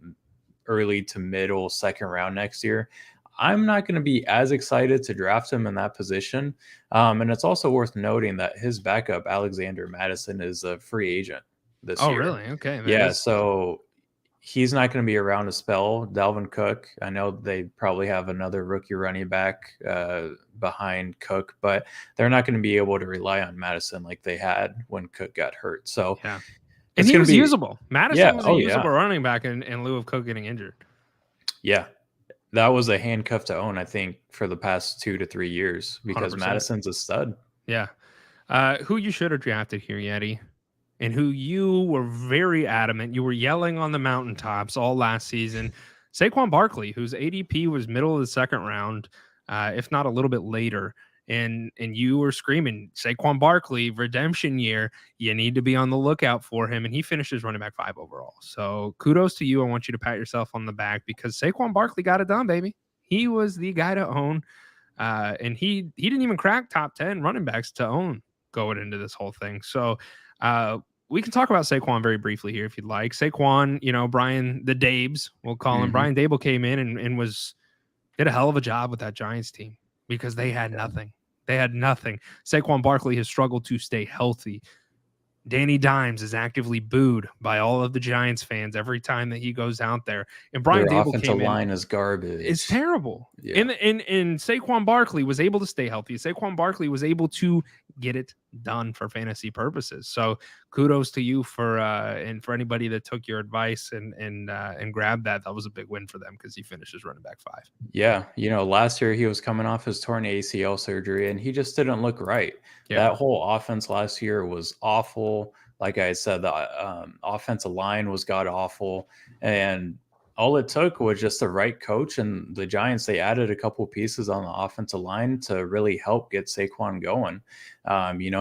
Speaker 1: early to middle second round next year, I'm not going to be as excited to draft him in that position. And it's also worth noting that his backup, Alexander Madison, is a free agent this
Speaker 3: Oh,
Speaker 1: year.
Speaker 3: really? Okay.
Speaker 1: Yeah, so he's not going to be around a spell. Dalvin Cook, I know they probably have another rookie running back behind Cook, but they're not going to be able to rely on Madison like they had when Cook got hurt. So
Speaker 3: yeah, and he was usable. Madison was a usable running back in lieu of Cook getting injured.
Speaker 1: Yeah, that was a handcuff to own, I think, for the past 2 to 3 years, because
Speaker 3: 100%.
Speaker 1: Madison's a stud.
Speaker 3: Yeah. Who you should have drafted here, Yeti, and who you were very adamant, you were yelling on the mountaintops all last season, Saquon Barkley, whose ADP was middle of the second round, if not a little bit later. And you were screaming, Saquon Barkley, redemption year. You need to be on the lookout for him. And he finishes running back 5 overall. So kudos to you. I want you to pat yourself on the back, because Saquon Barkley got it done, baby. He was the guy to own. And he didn't even crack top 10 running backs to own going into this whole thing. So we can talk about Saquon very briefly here if you'd like. Saquon, Brian the Dabes, we'll call him. Brian Dable came in and did a hell of a job with that Giants team, because they had nothing. They had nothing. Saquon Barkley has struggled to stay healthy. Danny Dimes is actively booed by all of the Giants fans every time that he goes out there. And Brian Dable
Speaker 1: offensive line is garbage.
Speaker 3: It's terrible.
Speaker 1: Yeah.
Speaker 3: And Saquon Barkley was able to stay healthy. Saquon Barkley was able to get it done for fantasy purposes. So kudos to you for anybody that took your advice and grabbed that. That was a big win for them, because he finishes running back 5.
Speaker 1: Yeah, last year he was coming off his torn ACL surgery, and he just didn't look right.
Speaker 3: Yeah.
Speaker 1: That whole offense last year was awful. Like I said, the offensive line was god awful, and all it took was just the right coach. And the Giants, they added a couple pieces on the offensive line to really help get Saquon going.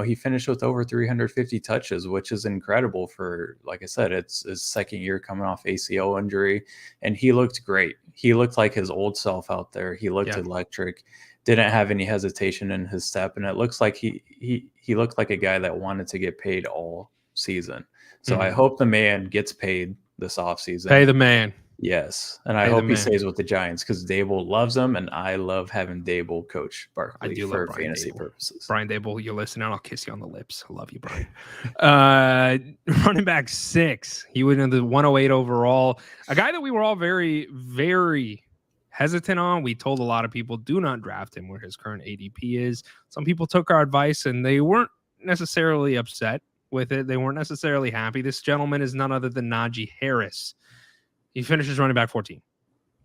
Speaker 1: He finished with over 350 touches, which is incredible for, like I said, it's his second year coming off ACL injury, and he looked great. He looked like his old self out there. He looked electric, didn't have any hesitation in his step, and it looks like he looked like a guy that wanted to get paid all season. So I hope the man gets paid this offseason.
Speaker 3: Pay the man.
Speaker 1: Yes, and I hope he stays with the Giants, because Dable loves him, and I love having Dable coach Barkley for fantasy purposes.
Speaker 3: Brian Dable, you're listening. I'll kiss you on the lips. I love you, Brian. Running back 6. He went into the 108 overall. A guy that we were all very, very hesitant on. We told a lot of people, do not draft him where his current ADP is. Some people took our advice, and they weren't necessarily upset with it. They weren't necessarily happy. This gentleman is none other than Najee Harris. He finishes running back 14.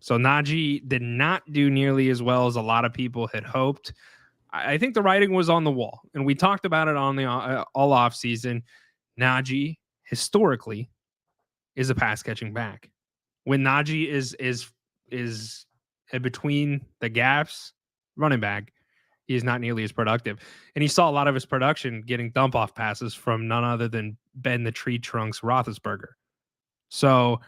Speaker 3: So Najee did not do nearly as well as a lot of people had hoped. I think the writing was on the wall, and we talked about it on the all off season. Najee historically is a pass catching back. When Najee is between the gaps running back, he is not nearly as productive. And he saw a lot of his production getting dump off passes from none other than Ben the Tree Trunks Roethlisberger. So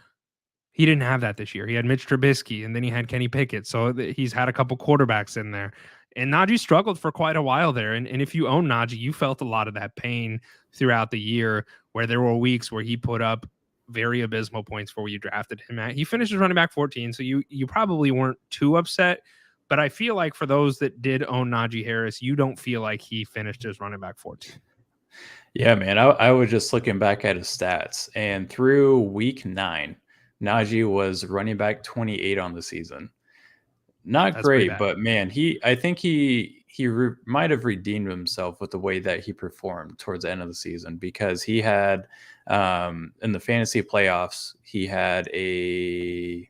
Speaker 3: he didn't have that this year. He had Mitch Trubisky, and then he had Kenny Pickett. So he's had a couple quarterbacks in there. And Najee struggled for quite a while there. And if you own Najee, you felt a lot of that pain throughout the year, where there were weeks where he put up very abysmal points for where you drafted him at. He finishes running back 14, so you probably weren't too upset. But I feel like for those that did own Najee Harris, you don't feel like he finished as running back 14.
Speaker 1: Yeah, man. I was just looking back at his stats, and through week 9, Najee was running back 28 on the season. That's great, but man, I think he he might have redeemed himself with the way that he performed towards the end of the season, because he had in the fantasy playoffs, he had a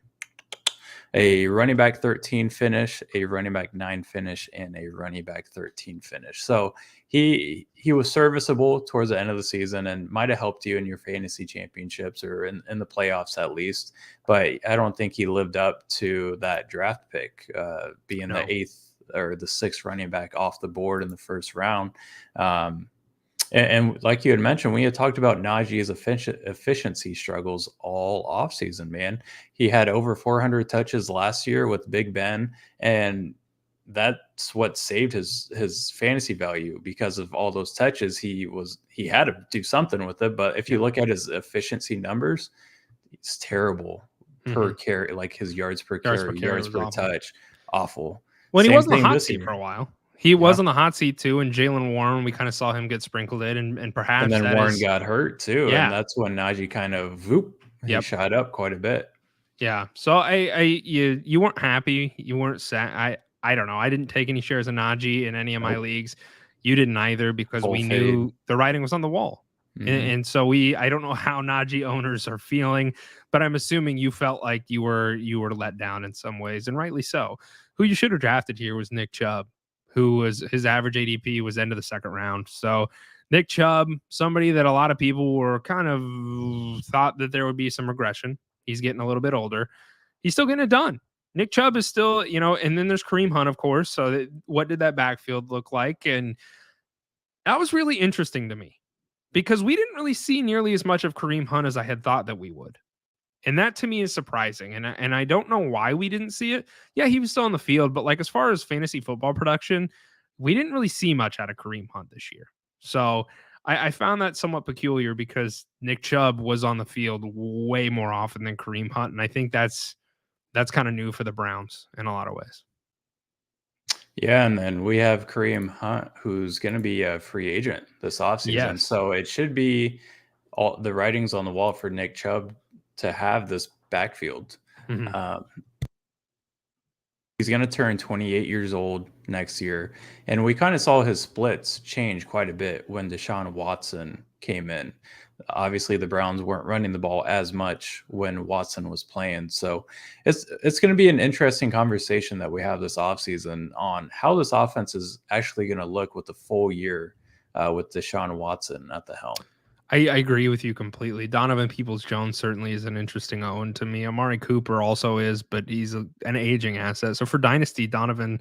Speaker 1: running back 13 finish, a running back 9 finish, and a running back 13 finish. So he was serviceable towards the end of the season and might have helped you in your fantasy championships or in the playoffs at least. But I don't think he lived up to that draft pick, being the 8th or the 6th running back off the board in the first round. And like you had mentioned, we had talked about Najee's efficiency struggles all offseason, man. He had over 400 touches last year with Big Ben, and that's what saved his fantasy value because of all those touches. He had to do something with it, but if you look at his efficiency numbers, it's terrible per carry, like his yards per carry, yards per touch, awful.
Speaker 3: When he was on the hot seat for a while. He was on the hot seat too, and Jalen Warren, we kind of saw him get sprinkled in, and perhaps.
Speaker 1: And then Warren got hurt too, and that's when Najee kind of he shot up quite a bit.
Speaker 3: Yeah, so you weren't happy, you weren't sad. I don't know. I didn't take any shares of Najee in any of my leagues. You didn't either, because we knew the writing was on the wall, and so I don't know how Najee owners are feeling, but I'm assuming you felt like you were let down in some ways, and rightly so. Who you should have drafted here was Nick Chubb, who was his average ADP was end of the second round. So Nick Chubb, somebody that a lot of people were kind of thought that there would be some regression. He's getting a little bit older. He's still getting it done. Nick Chubb is still, and then there's Kareem Hunt, of course. So what did that backfield look like? And that was really interesting to me, because we didn't really see nearly as much of Kareem Hunt as I had thought that we would. And that to me is surprising. And I don't know why we didn't see it. Yeah, he was still on the field, but like as far as fantasy football production, we didn't really see much out of Kareem Hunt this year. So I found that somewhat peculiar, because Nick Chubb was on the field way more often than Kareem Hunt. And I think that's kind of new for the Browns in a lot of ways.
Speaker 1: Yeah, and then we have Kareem Hunt, who's going to be a free agent this offseason.
Speaker 3: Yes.
Speaker 1: So it should be all the writings on the wall for Nick Chubb to have this backfield. He's going to turn 28 years old next year, and we kind of saw his splits change quite a bit when Deshaun Watson came in. Obviously, the Browns weren't running the ball as much when Watson was playing, so it's going to be an interesting conversation that we have this offseason on how this offense is actually going to look with the full year with Deshaun Watson at the helm.
Speaker 3: I agree with you completely. Donovan Peoples-Jones certainly is an interesting own to me. Amari Cooper also is, but he's an aging asset. So for Dynasty, Donovan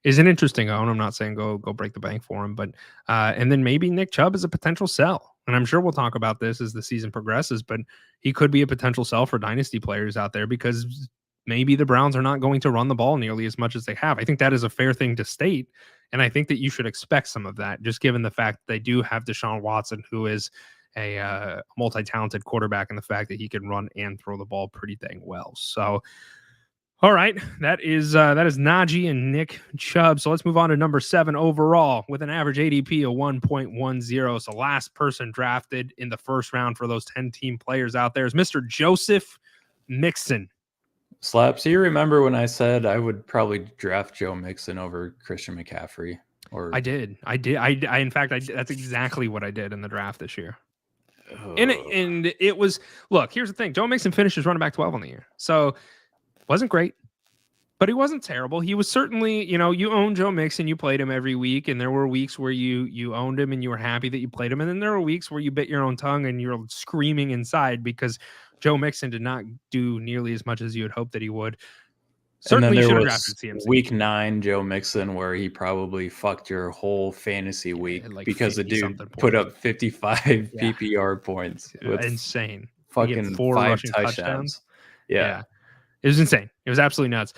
Speaker 3: is an interesting own. I'm not saying go break the bank for him, but and then maybe Nick Chubb is a potential sell. And I'm sure we'll talk about this as the season progresses, but he could be a potential sell for Dynasty players out there, because maybe the Browns are not going to run the ball nearly as much as they have. I think that is a fair thing to state. And I think that you should expect some of that, just given the fact that they do have Deshaun Watson, who is a multi-talented quarterback, and the fact that he can run and throw the ball pretty dang well. So, all right, that is Najee and Nick Chubb. So let's move on to number 7 overall with an average ADP of 1.10. So last person drafted in the first round for those 10-team players out there is Mr. Joseph Mixon.
Speaker 1: Slaps, do you remember when I said I would probably draft Joe Mixon over Christian McCaffrey? Or
Speaker 3: I did. In fact, that's exactly what I did in the draft this year. And it was, look, here's the thing. Joe Mixon finished as running back 12 on the year. So wasn't great, but he wasn't terrible. He was certainly, you owned Joe Mixon, you played him every week. And there were weeks where you owned him and you were happy that you played him. And then there were weeks where you bit your own tongue and you're screaming inside because Joe Mixon did not do nearly as much as you had hoped that he would. Certainly, you should have drafted CMC.
Speaker 1: Week 9, Joe Mixon, where he probably fucked your whole fantasy week because the dude put up 55 PPR points. With
Speaker 3: insane.
Speaker 1: Fucking
Speaker 3: 4
Speaker 1: 5
Speaker 3: rushing touchdowns.
Speaker 1: Yeah.
Speaker 3: It was insane. It was absolutely nuts.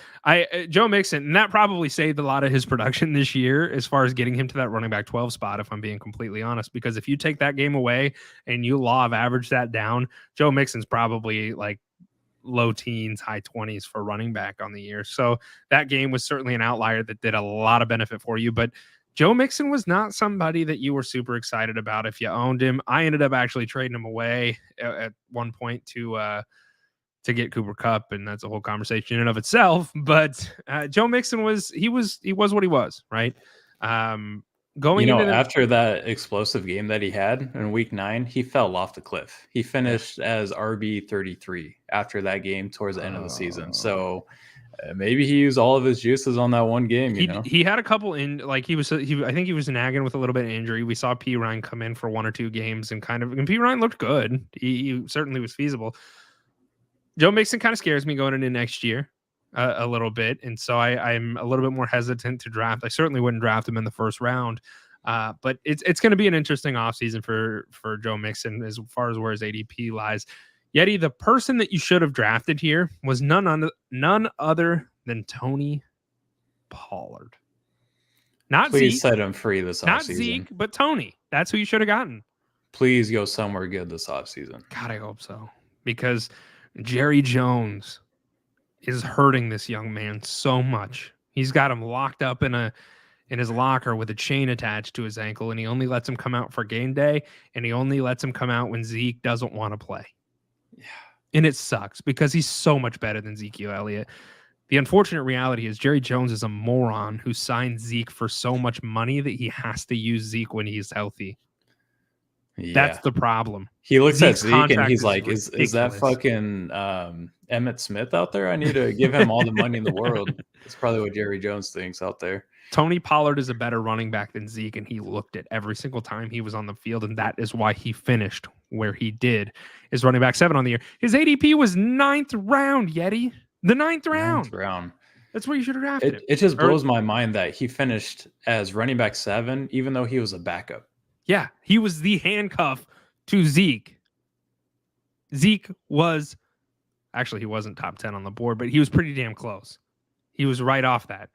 Speaker 3: Joe Mixon, and that probably saved a lot of his production this year as far as getting him to that running back 12 spot, if I'm being completely honest. Because if you take that game away and you law of average that down, Joe Mixon's probably like low teens, high 20s for running back on the year. So that game was certainly an outlier that did a lot of benefit for you. But Joe Mixon was not somebody that you were super excited about if you owned him. I ended up actually trading him away at one point to get Cooper Kupp, and that's a whole conversation in and of itself. But Joe Mixon was what he was, right? Going into
Speaker 1: after that explosive game that he had in week 9, he fell off the cliff. He finished as RB 33 after that game towards the end of the season. So maybe he used all of his juices on that one game.
Speaker 3: He had a couple in, like I think he was nagging with a little bit of injury. We saw P. Ryan come in for 1 or 2 games and P. Ryan looked good. He certainly was feasible. Joe Mixon kind of scares me going into next year a little bit. And so I'm a little bit more hesitant to draft. I certainly wouldn't draft him in the first round. But it's going to be an interesting offseason for Joe Mixon as far as where his ADP lies. Yeti, the person that you should have drafted here was none other than Tony Pollard. Not
Speaker 1: Please
Speaker 3: Zeke.
Speaker 1: set him free this offseason.
Speaker 3: Not Zeke, but Tony. That's who you should have gotten.
Speaker 1: Please go somewhere good this offseason.
Speaker 3: God, I hope so. Because Jerry Jones is hurting this young man so much. He's got him locked up in his locker with a chain attached to his ankle, and he only lets him come out for game day, and he only lets him come out when Zeke doesn't want to play.
Speaker 1: Yeah.
Speaker 3: And it sucks because he's so much better than Ezekiel Elliott. The unfortunate reality is Jerry Jones is a moron who signed Zeke for so much money that he has to use Zeke when he's healthy. Yeah. That's the problem.
Speaker 1: He looks at Zeke and he's like, is that fucking Emmitt Smith out there? I need to give him all the money in the world. That's probably what Jerry Jones thinks out there.
Speaker 3: Tony Pollard is a better running back than Zeke, and he looked it every single time he was on the field, and that is why he finished where he did, is running back 7 on the year. His ADP was 9th round, Yeti. The 9th round.
Speaker 1: 9th round.
Speaker 3: That's where you should have drafted him.
Speaker 1: It just blows my mind that he finished as running back 7, even though he was a backup.
Speaker 3: Yeah, he was the handcuff to Zeke. Zeke was, actually, he wasn't top 10 on the board, but he was pretty damn close. He was right off that.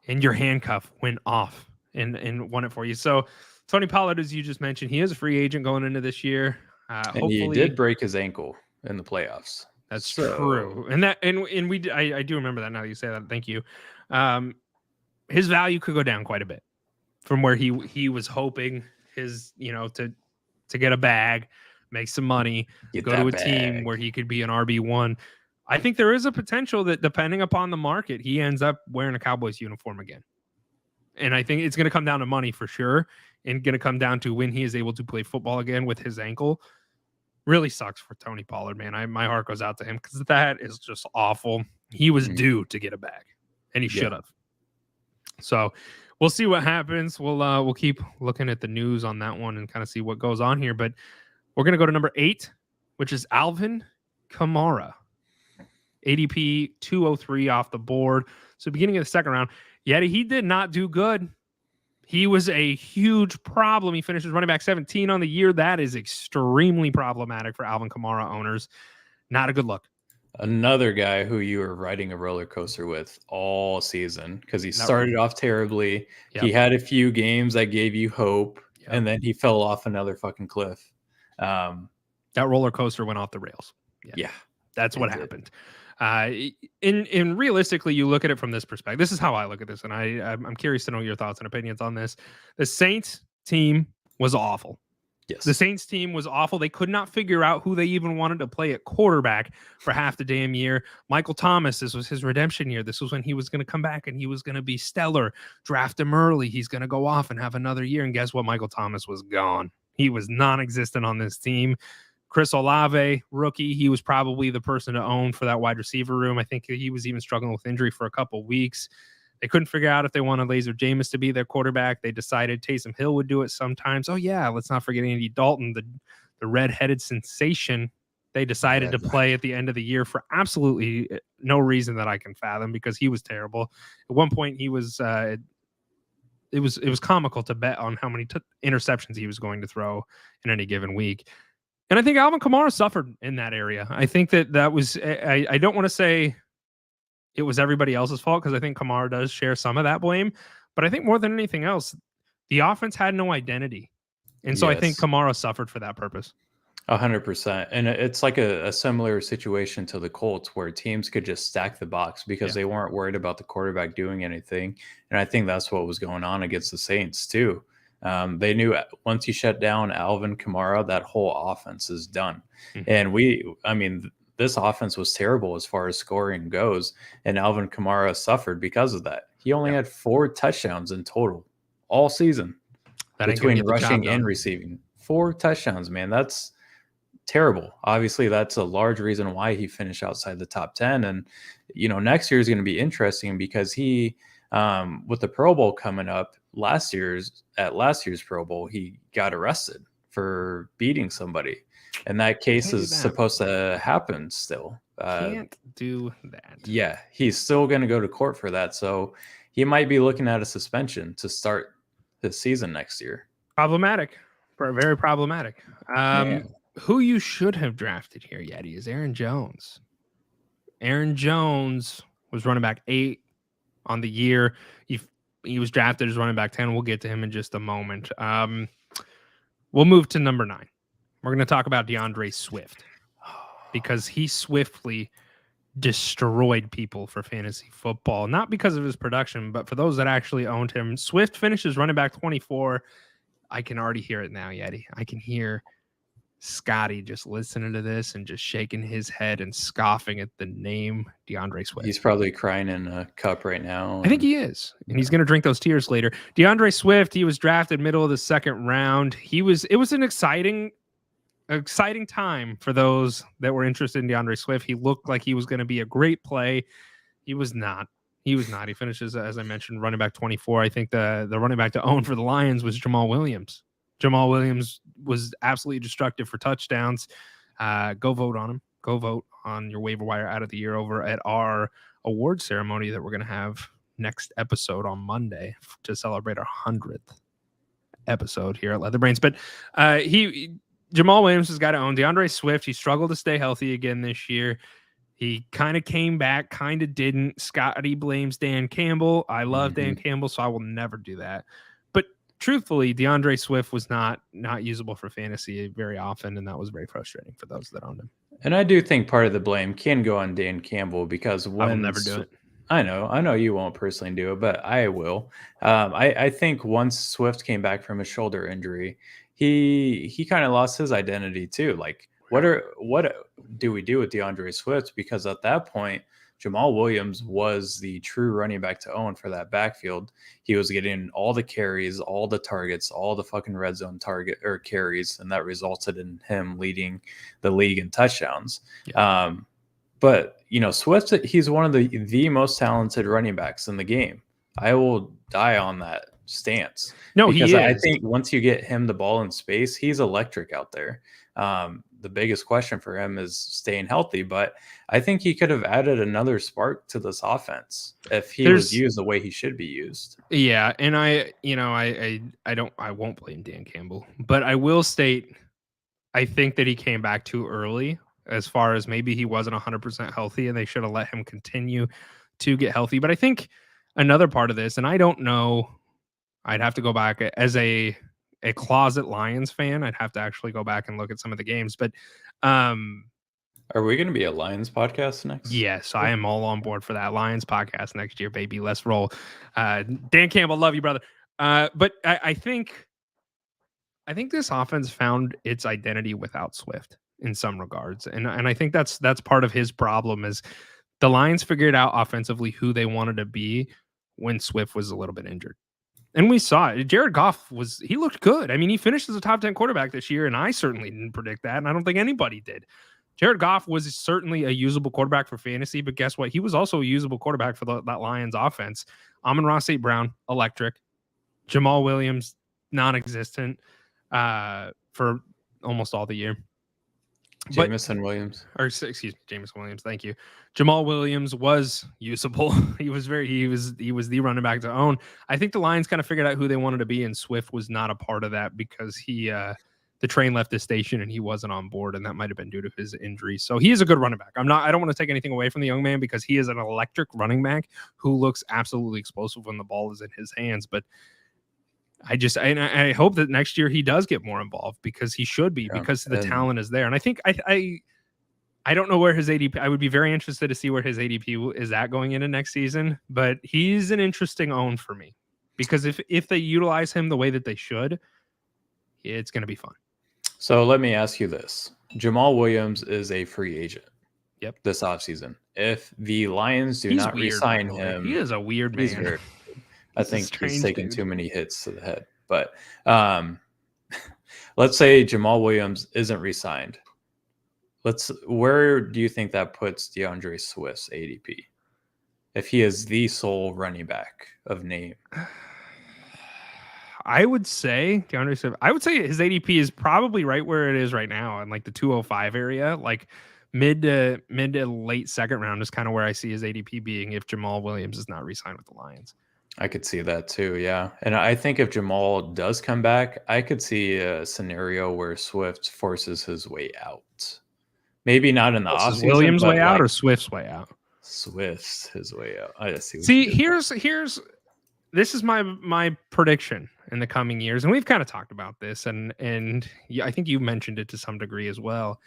Speaker 3: And your handcuff went off and won it for you. So Tony Pollard, as you just mentioned, he is a free agent going into this year.
Speaker 1: And he did break his ankle in the playoffs.
Speaker 3: That's true. And I do remember that now that you say that. Thank you. His value could go down quite a bit from where he was hoping his, to get a bag, make some money, go to a team where he could be an RB1. I think there is a potential that depending upon the market, he ends up wearing a Cowboys uniform again. And I think it's going to come down to money for sure. And going to come down to when he is able to play football again with his ankle. Really sucks for Tony Pollard, man. My heart goes out to him because that is just awful. He was due to get a bag, and he should have. So we'll see what happens. We'll keep looking at the news on that one and kind of see what goes on here. But we're going to go to number 8, which is Alvin Kamara. ADP 203 off the board. So beginning of the second round, Yeti, he did not do good. He was a huge problem. He finishes running back 17 on the year. That is extremely problematic for Alvin Kamara owners. Not a good look.
Speaker 1: Another guy who you were riding a roller coaster with all season because he started off terribly. Yep. He had a few games that gave you hope, and then he fell off another fucking cliff.
Speaker 3: That roller coaster went off the rails.
Speaker 1: Yeah.
Speaker 3: That's what happened. In realistically, you look at it from this perspective. This is how I look at this, and I'm curious to know your thoughts and opinions on this. The Saints team was awful.
Speaker 1: Yes.
Speaker 3: The Saints team was awful. They could not figure out who they even wanted to play at quarterback for half the damn year. Michael Thomas, this was his redemption year. This was when he was going to come back and he was going to be stellar. Draft him early. He's going to go off and have another year. And guess what? Michael Thomas was gone. He was non-existent on this team. Chris Olave, rookie, he was probably the person to own for that wide receiver room. I think he was even struggling with injury for a couple weeks. They couldn't figure out if they wanted Laser Jameis to be their quarterback. They decided Taysom Hill would do it sometimes. Oh, yeah, let's not forget Andy Dalton, the red-headed sensation. They decided to play at the end of the year for absolutely no reason that I can fathom because he was terrible. At one point, he was it was comical to bet on how many interceptions he was going to throw in any given week. And I think Alvin Kamara suffered in that area. I think that was, I don't want to say it was everybody else's fault because I think Kamara does share some of that blame. But I think more than anything else, the offense had no identity. And so I think Kamara suffered for that purpose.
Speaker 1: 100%. And it's like a similar situation to the Colts where teams could just stack the box because they weren't worried about the quarterback doing anything. And I think that's what was going on against the Saints too. They knew once you shut down Alvin Kamara, that whole offense is done. Mm-hmm. And this offense was terrible as far as scoring goes, and Alvin Kamara suffered because of that. He only had 4 touchdowns in total all season between rushing and receiving. 4 touchdowns, man. That's terrible. Obviously, that's a large reason why he finished outside the top 10. And, next year is going to be interesting because he, with the Pro Bowl coming up last year's Pro Bowl, he got arrested for beating somebody. And that case is supposed to happen still.
Speaker 3: Can't do that.
Speaker 1: Yeah, he's still going to go to court for that. So he might be looking at a suspension to start his season next year.
Speaker 3: Problematic. Very problematic. Who you should have drafted here, Yeti, is Aaron Jones. Aaron Jones was running back 8 on the year. He was drafted as running back 10. We'll get to him in just a moment. We'll move to number 9. We're going to talk about DeAndre Swift because he swiftly destroyed people for fantasy football, not because of his production, but for those that actually owned him. Swift finishes running back 24. I can already hear it now, Yeti. I can hear Scotty just listening to this and just shaking his head and scoffing at the name DeAndre Swift.
Speaker 1: He's probably crying in a cup right now.
Speaker 3: I think he is. And he's going to drink those tears later. DeAndre Swift, he was drafted middle of the 2nd round. It was an exciting time for those that were interested in DeAndre Swift. He looked like he was going to be a great play. He was not. He finishes, as I mentioned, running back 24. I think the running back to own for the Lions was Jamal Williams. Jamal Williams was absolutely destructive for touchdowns. Go vote on him. Go vote on your waiver wire out of the year over at our award ceremony that we're going to have next episode on Monday to celebrate our 100th episode here at Leather Brains. But Jamal Williams has got to own. DeAndre Swift, he struggled to stay healthy again this year. He kind of came back, kind of didn't. Scotty blames Dan Campbell. I love Dan Campbell, so I will never do that. But truthfully, DeAndre Swift was not usable for fantasy very often, and that was very frustrating for those that owned him.
Speaker 1: And I do think part of the blame can go on Dan Campbell because
Speaker 3: I will never do it.
Speaker 1: I know you won't personally do it, but I will. I think once Swift came back from his shoulder injury, he kind of lost his identity too. Like, what do we do with DeAndre Swift? Because at that point, Jamal Williams was the true running back to own for that backfield. He was getting all the carries, all the targets, all the fucking red zone target or carries, and that resulted in him leading the league in touchdowns. Yeah. But Swift, he's one of the most talented running backs in the game. I will die on that stance.
Speaker 3: No, he is.
Speaker 1: I think once you get him the ball in space, he's electric out there. The biggest question for him is staying healthy, but I think he could have added another spark to this offense if he was used the way he should be used.
Speaker 3: Yeah, and I won't blame Dan Campbell, but I will state I think that he came back too early as far as maybe he wasn't 100% healthy and they should have let him continue to get healthy. But I think another part of this, and I don't know, I'd have to go back as a closet Lions fan. I'd have to actually go back and look at some of the games, but
Speaker 1: are we going to be a Lions podcast next?
Speaker 3: Yes, I am all on board for that Lions podcast next year, baby. Let's roll. Dan Campbell, love you, brother. But I think this offense found its identity without Swift in some regards. And I think that's part of his problem is the Lions figured out offensively who they wanted to be when Swift was a little bit injured. And we saw it. Jared Goff he looked good. I mean, he finished as a top 10 quarterback this year, and I certainly didn't predict that, and I don't think anybody did. Jared Goff was certainly a usable quarterback for fantasy, but guess what? He was also a usable quarterback for that Lions offense. Amon-Ra St. Brown, electric. Jamal Williams, non-existent for almost all the year.
Speaker 1: Jameson Williams.
Speaker 3: Thank you. Jamal Williams was usable. He was the running back to own. I think the Lions kind of figured out who they wanted to be, and Swift was not a part of that because the train left the station and he wasn't on board, and that might have been due to his injury. So he is a good running back. I don't want to take anything away from the young man because he is an electric running back who looks absolutely explosive when the ball is in his hands. But I hope that next year he does get more involved because he should be, because the talent is there. And I think I don't know where his ADP. I would be very interested to see where his ADP is at going into next season. But he's an interesting own for me because if they utilize him the way that they should, it's going to be fun.
Speaker 1: So let me ask you this: Jamal Williams is a free agent.
Speaker 3: Yep.
Speaker 1: This offseason. if the Lions do not
Speaker 3: weird, by
Speaker 1: re-sign
Speaker 3: the way.
Speaker 1: him,
Speaker 3: He is a weird
Speaker 1: he's
Speaker 3: man.
Speaker 1: very I
Speaker 3: He's a
Speaker 1: think he's
Speaker 3: strange
Speaker 1: taking
Speaker 3: dude.
Speaker 1: too many hits to the head. But let's say Jamal Williams isn't re-signed. Where do you think that puts DeAndre Swift's ADP? If he is the sole running back of name.
Speaker 3: I would say DeAndre Swift. I would say his ADP is probably right where it is right now, in like the 205 area, like mid to late second round is kind of where I see his ADP being if Jamal Williams is not re-signed with the Lions.
Speaker 1: I could see that too, yeah. And I think if Jamal does come back, I could see a scenario where Swift forces his way out. Maybe not in the offseason.
Speaker 3: Williams' way out or Swift's way out?
Speaker 1: Swift's his way out. I see.
Speaker 3: See, here's this is my prediction in the coming years, and we've kind of talked about this, and I think you mentioned it to some degree as well.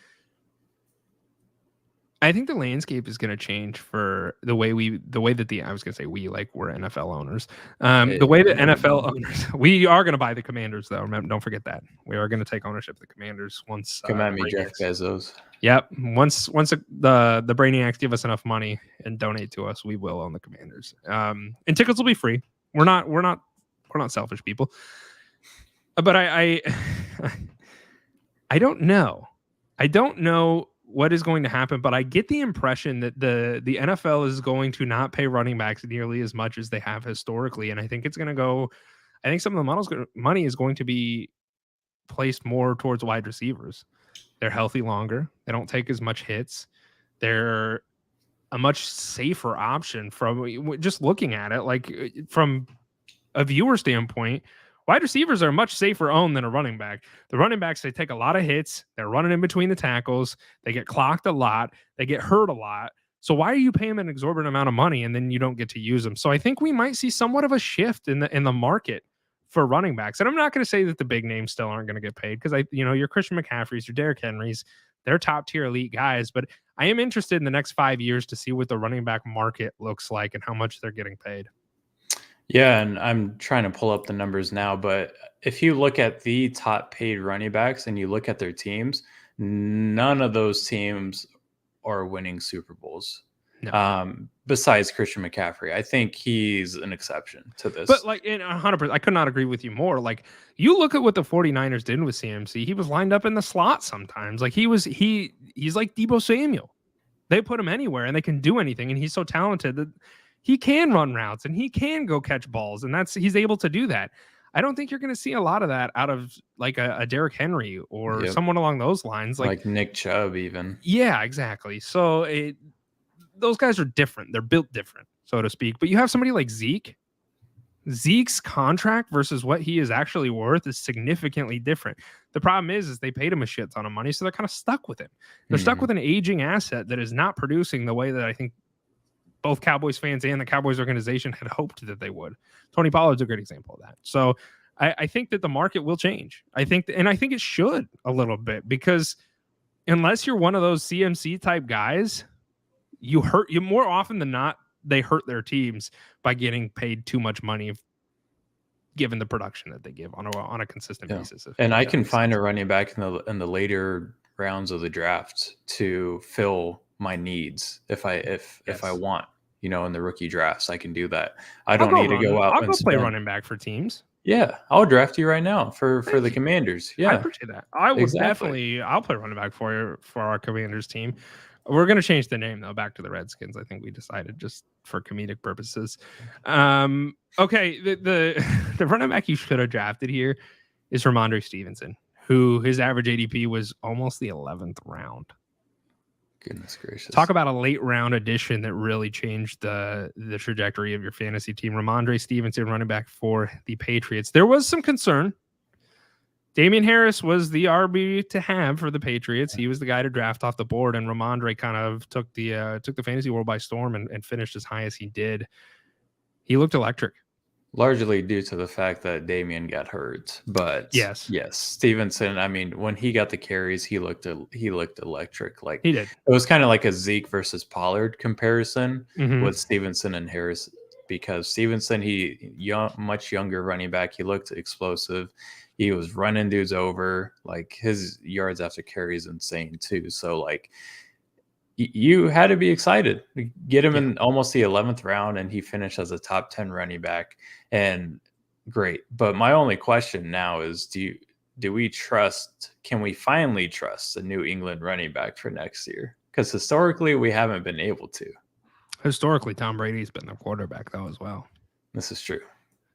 Speaker 3: I think the landscape is going to change for the way that I was going to say we, like we're NFL owners. The way that NFL owners, we are going to buy the Commanders though. Remember, don't forget that we are going to take ownership of the Commanders once.
Speaker 1: Come at me, Jeff Bezos.
Speaker 3: Yep. Once the Brainiacs give us enough money and donate to us, we will own the Commanders. And tickets will be free. We're not selfish people. But I don't know. I don't know what is going to happen, but I get the impression that the NFL is going to not pay running backs nearly as much as they have historically, and I think it's going to go. I think some of the money is going to be placed more towards wide receivers. They're healthy longer. They don't take as much hits. They're a much safer option from just looking at it, like from a viewer standpoint. Wide receivers are much safer owned than a running back. The running backs, they take a lot of hits. They're running in between the tackles. They get clocked a lot. They get hurt a lot. So why are you paying them an exorbitant amount of money and then you don't get to use them? So I think we might see somewhat of a shift in the market for running backs. And I'm not going to say that the big names still aren't going to get paid, because your Christian McCaffreys, your Derrick Henrys, they're top tier elite guys. But I am interested in the next 5 years to see what the running back market looks like and how much they're getting paid.
Speaker 1: Yeah, and I'm trying to pull up the numbers now, but if you look at the top paid running backs and you look at their teams, none of those teams are winning Super Bowls. No. Besides Christian McCaffrey. I think he's an exception to this.
Speaker 3: But like in 100%, I could not agree with you more. Like, you look at what the 49ers did with CMC. He was lined up in the slot sometimes. Like he's like Deebo Samuel. They put him anywhere and they can do anything, and he's so talented that he can run routes and he can go catch balls, and he's able to do that. I don't think you're going to see a lot of that out of like a Derrick Henry or someone along those lines. Like
Speaker 1: Nick Chubb even.
Speaker 3: Yeah, exactly. So those guys are different. They're built different, so to speak. But you have somebody like Zeke. Zeke's contract versus what he is actually worth is significantly different. The problem is they paid him a shit ton of money, so they're kind of stuck with him. They're stuck with an aging asset that is not producing the way that I think both Cowboys fans and the Cowboys organization had hoped that they would. Tony Pollard's a great example of that. So I think that the market will change. I think it should a little bit, because unless you're one of those CMC type guys, you more often than not, they hurt their teams by getting paid too much money given the production that they give on a consistent basis.
Speaker 1: And I can find a running back in the later rounds of the draft to fill my needs if I want, in the rookie drafts. I can do that. I don't need to go out.
Speaker 3: I'll go play running back for teams.
Speaker 1: Yeah, I'll draft you right now for the Commanders. Yeah,
Speaker 3: I appreciate that. I would definitely. I'll play running back for our Commanders team. We're going to change the name though back to the Redskins. I think we decided, just for comedic purposes. Okay, the running back you should have drafted here is Ramondre Stevenson, who his average ADP was almost the 11th round.
Speaker 1: Goodness gracious.
Speaker 3: Talk about a late round addition that really changed the trajectory of your fantasy team. Ramondre Stevenson, running back for the Patriots. There was some concern. Damian Harris was the RB to have for the Patriots. He was the guy to draft off the board, and Ramondre kind of took the fantasy world by storm and finished as high as he did. He looked electric.
Speaker 1: Largely due to the fact that Damian got hurt, but yes, Stevenson. I mean, when he got the carries, he looked electric. Like
Speaker 3: he did.
Speaker 1: It was kind of like a Zeke versus Pollard comparison with Stevenson and Harris, because Stevenson, much younger running back. He looked explosive. He was running dudes over. Like his yards after carry is insane too. So like you had to be excited. Get him in almost the 11th round, and he finished as a top 10 running back. And great. But my only question now is, can we finally trust a New England running back for next year? Because historically, we haven't been able to.
Speaker 3: Historically, Tom Brady's been the quarterback, though, as well.
Speaker 1: This is true.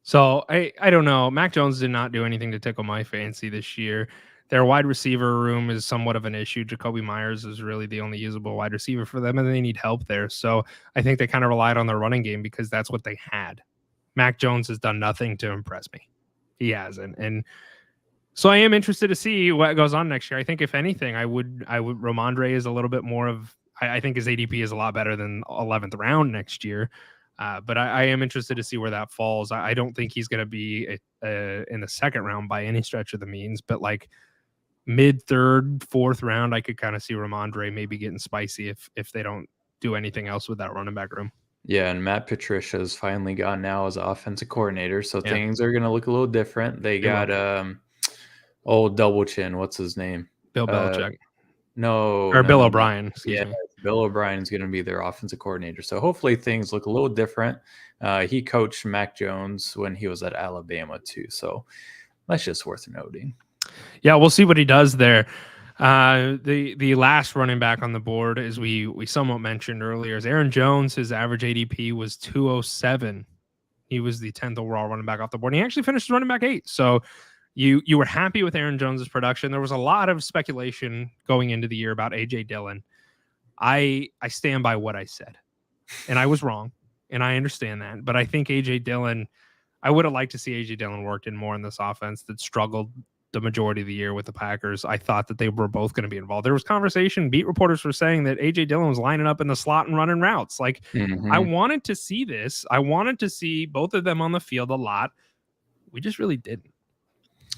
Speaker 3: So I don't know. Mac Jones did not do anything to tickle my fancy this year. Their wide receiver room is somewhat of an issue. Jacoby Myers is really the only usable wide receiver for them, and they need help there. So I think they kind of relied on their running game because that's what they had. Mac Jones has done nothing to impress me. He hasn't. And so I am interested to see what goes on next year. I think if anything, I would Ramondre is a little bit more of, I think his ADP is a lot better than 11th round next year. But I am interested to see where that falls. I don't think he's going to be in the second round by any stretch of the means, but like mid third, fourth round, I could kind of see Ramondre maybe getting spicy if they don't do anything else with that running back room.
Speaker 1: Yeah, and Matt Patricia's finally gone now as offensive coordinator, so things are going to look a little different. They got old double chin. What's his name?
Speaker 3: Bill Belichick.
Speaker 1: Bill
Speaker 3: O'Brien.
Speaker 1: Excuse me. Bill O'Brien is going to be their offensive coordinator. So hopefully things look a little different. He coached Mac Jones when he was at Alabama too. So that's just worth noting.
Speaker 3: Yeah, we'll see what he does there. The last running back on the board, as we somewhat mentioned earlier, is Aaron Jones. His average ADP was 207. He was the 10th overall running back off the board. And he actually finished running back 8. So you were happy with Aaron Jones's production. There was a lot of speculation going into the year about AJ Dillon. I stand by what I said, and I was wrong, and I understand that. But I think AJ Dillon, I would have liked to see AJ Dillon worked in more in this offense that struggled the majority of the year with the Packers. I thought that they were both going to be involved. There was conversation. Beat reporters were saying that AJ Dillon was lining up in the slot and running routes. Like, I wanted to see this. I wanted to see both of them on the field a lot. We just really didn't.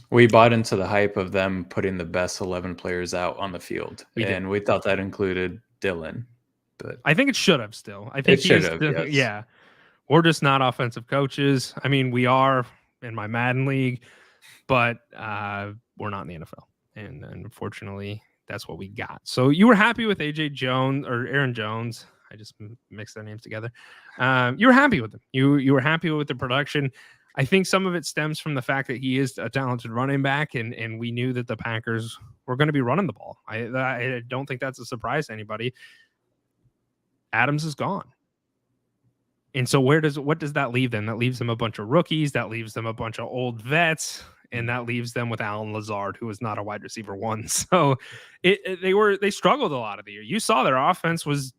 Speaker 1: We bought into the hype of them putting the best 11 players out on the field, and we thought that included Dillon. But
Speaker 3: I think it should have still. I think
Speaker 1: it should have. Yes.
Speaker 3: Yeah. We're just not offensive coaches. I mean, we are in my Madden league, but we're not in the NFL. And unfortunately, that's what we got. So you were happy with AJ Jones or Aaron Jones. I just mixed their names together. You were happy with him. You were happy with the production. I think some of it stems from the fact that he is a talented running back, and we knew that the Packers were going to be running the ball. I don't think that's a surprise to anybody. Adams is gone. And so what does that leave them? That leaves them a bunch of rookies. That leaves them a bunch of old vets. And that leaves them with Alan Lazard, who is not a wide receiver one. So they struggled a lot of the year. You saw their offense was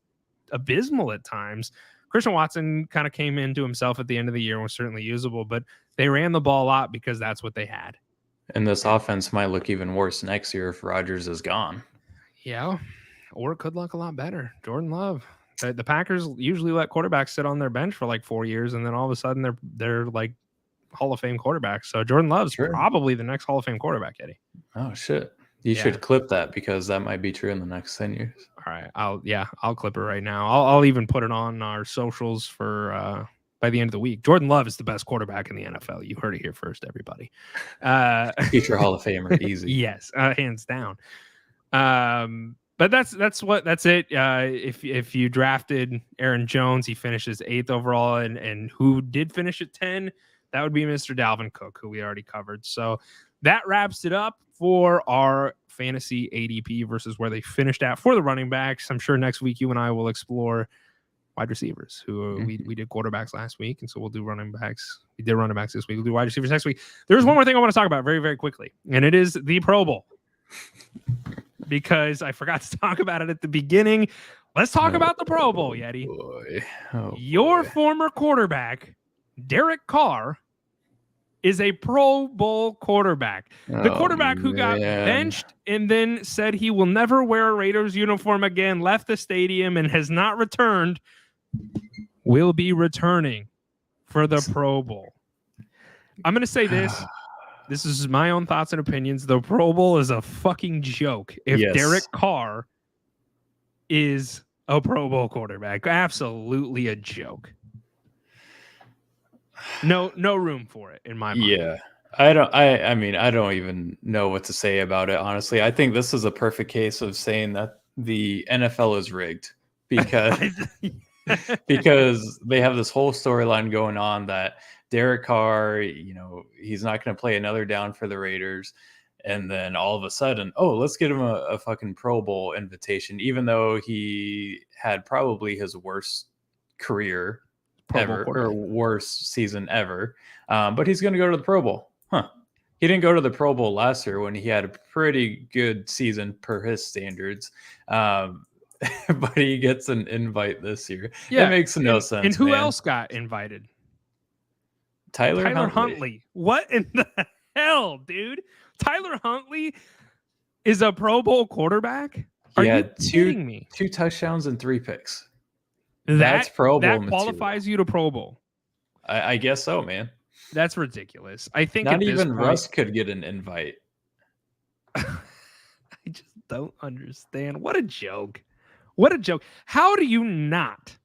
Speaker 3: abysmal at times. Christian Watson kind of came into himself at the end of the year and was certainly usable, but they ran the ball a lot because that's what they had.
Speaker 1: And this offense might look even worse next year if Rodgers is gone.
Speaker 3: Yeah, or it could look a lot better. Jordan Love. The Packers usually let quarterbacks sit on their bench for like 4 years, and then all of a sudden they're like Hall of Fame quarterbacks. So Jordan Love's probably the next Hall of Fame quarterback, Eddie.
Speaker 1: Oh, shit. You should clip that because that might be true in the next 10 years.
Speaker 3: All right. I'll clip it right now. I'll even put it on our socials for by the end of the week. Jordan Love is the best quarterback in the NFL. You heard it here first, everybody.
Speaker 1: Future Hall of Famer, easy.
Speaker 3: Yes, hands down. But that's it. If you drafted Aaron Jones, he finishes 8th overall, and who did finish at 10, that would be Mr. Dalvin Cook, who we already covered. So that wraps it up for our fantasy ADP versus where they finished at for the running backs. I'm sure next week you and I will explore wide receivers. We did quarterbacks last week, and so we'll do running backs. We did running backs this week. We'll do wide receivers next week. There's one more thing I want to talk about very, very quickly, and it is the Pro Bowl. Because I forgot to talk about it at the beginning. Let's talk about the Pro Bowl, Yeti. Your former quarterback, Derek Carr, is a Pro Bowl quarterback. The quarterback who got benched and then said he will never wear a Raiders uniform again, left the stadium and has not returned, will be returning for the Pro Bowl. I'm going to say this. This is my own thoughts and opinions. The Pro Bowl is a fucking joke if Derek Carr is a Pro Bowl quarterback. Absolutely a joke. No room for it in my mind.
Speaker 1: Yeah. I don't even know what to say about it, honestly. I think this is a perfect case of saying that the NFL is rigged because because they have this whole storyline going on that Derek Carr, he's not going to play another down for the Raiders. And then all of a sudden, let's get him a fucking Pro Bowl invitation, even though he had probably his worst career ever or worst season ever. But he's going to go to the Pro Bowl. He didn't go to the Pro Bowl last year when he had a pretty good season per his standards. But he gets an invite this year. Yeah, it makes no sense.
Speaker 3: And who else got invited?
Speaker 1: Tyler
Speaker 3: Huntley. What in the hell, dude? Tyler Huntley is a Pro Bowl quarterback? Are you kidding me?
Speaker 1: 2 touchdowns and 3 picks. That's Pro Bowl
Speaker 3: material. That qualifies you to Pro Bowl.
Speaker 1: I guess so, man.
Speaker 3: That's ridiculous. I think
Speaker 1: not even Russ could get an invite.
Speaker 3: I just don't understand. What a joke. What a joke. How do you not?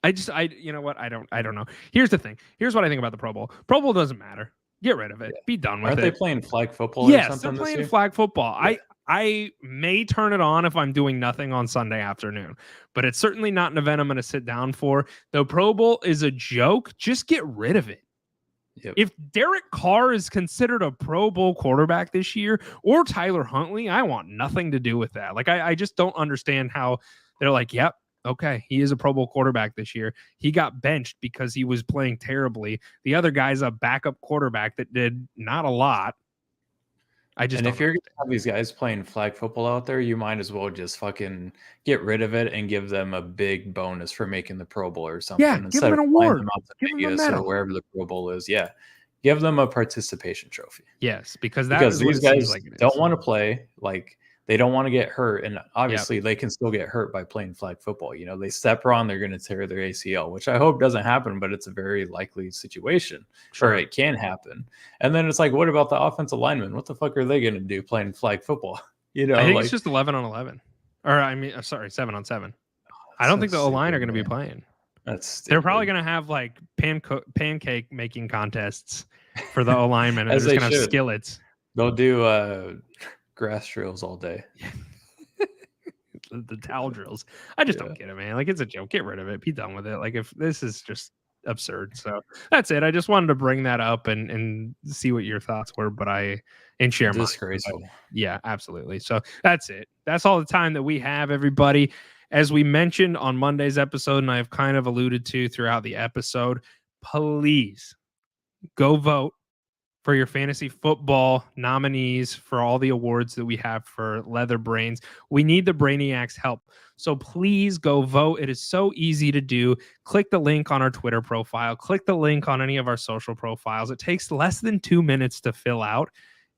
Speaker 3: You know what? I don't know. Here's the thing. Here's what I think about the Pro Bowl. Pro Bowl doesn't matter. Get rid of it. Yeah. Be done with it.
Speaker 1: Aren't they playing flag football
Speaker 3: or
Speaker 1: something?
Speaker 3: Yes, they're playing flag football. Yeah. I may turn it on if I'm doing nothing on Sunday afternoon, but it's certainly not an event I'm going to sit down for. The Pro Bowl is a joke. Just get rid of it. Yep. If Derek Carr is considered a Pro Bowl quarterback this year or Tyler Huntley, I want nothing to do with that. Like, I just don't understand how they're like, yep, okay, he is a Pro Bowl quarterback this year. He got benched because he was playing terribly. The other guy's a backup quarterback that did not a lot.
Speaker 1: And if you're going to have these guys playing flag football out there, you might as well just fucking get rid of it and give them a big bonus for making the Pro Bowl or something.
Speaker 3: Yeah, give them an award.
Speaker 1: Give them a medal. Or wherever the Pro Bowl is. Yeah, give them a participation trophy.
Speaker 3: Yes, because
Speaker 1: these guys don't want to play. Like, they don't want to get hurt, and obviously they can still get hurt by playing flag football. They step wrong, they're going to tear their ACL, which I hope doesn't happen, but it's a very likely situation. Sure, it can happen. And then it's like, what about the offensive linemen? What the fuck are they going to do playing flag football?
Speaker 3: I think it's just 11 on 11, or 7 on 7. I don't think the O-line are going to be playing. They're probably going to have like pancake making contests for the O-linemen, and they're just going to have skillets.
Speaker 1: They'll do grass drills all day.
Speaker 3: the towel drills. I just don't get it, man. Like, it's a joke. Get rid of it. Be done with it. Like, if this is just absurd. So that's it. I just wanted to bring that up and see what your thoughts were, and share mine.
Speaker 1: Disgraceful.
Speaker 3: Yeah, absolutely. So that's it. That's all the time that we have, everybody. As we mentioned on Monday's episode, and I've kind of alluded to throughout the episode, please go vote for your fantasy football nominees for all the awards that we have for Leather Brains. We need the Brainiacs' help. So please go vote. It is so easy to do. Click the link on our Twitter profile. Click the link on any of our social profiles. It takes less than 2 minutes to fill out,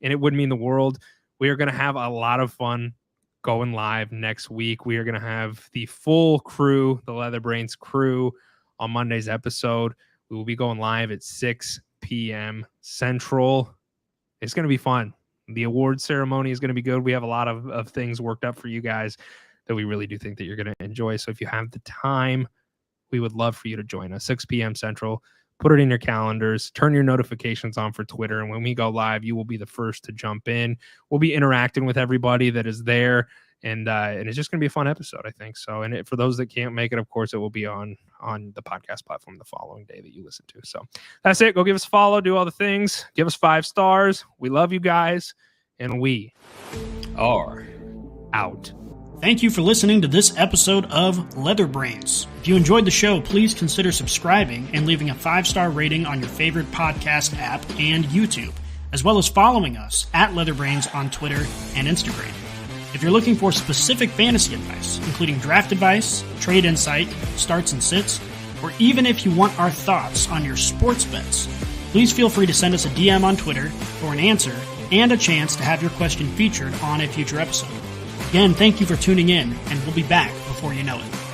Speaker 3: and it would mean the world. We are going to have a lot of fun going live next week. We are going to have the full crew, the Leather Brains crew, on Monday's episode. We will be going live at 6 p.m. Central. It's going to be fun. The award ceremony is going to be good. We have a lot of things worked up for you guys that we really do think that you're going to enjoy. So if you have the time, we would love for you to join us. 6 p.m. Central. Put it in your calendars. Turn your notifications on for Twitter. And when we go live, you will be the first to jump in. We'll be interacting with everybody that is there. And it's just going to be a fun episode, I think. So, and for those that can't make it, of course, it will be on the podcast platform the following day that you listen to. So that's it. Go give us a follow, do all the things, give us 5 stars. We love you guys, and we are out.
Speaker 5: Thank you for listening to this episode of Leather Brains. If you enjoyed the show, please consider subscribing and leaving a 5-star rating on your favorite podcast app and YouTube, as well as following us at Leather Brains on Twitter and Instagram. If you're looking for specific fantasy advice, including draft advice, trade insight, starts and sits, or even if you want our thoughts on your sports bets, please feel free to send us a DM on Twitter for an answer and a chance to have your question featured on a future episode. Again, thank you for tuning in, and we'll be back before you know it.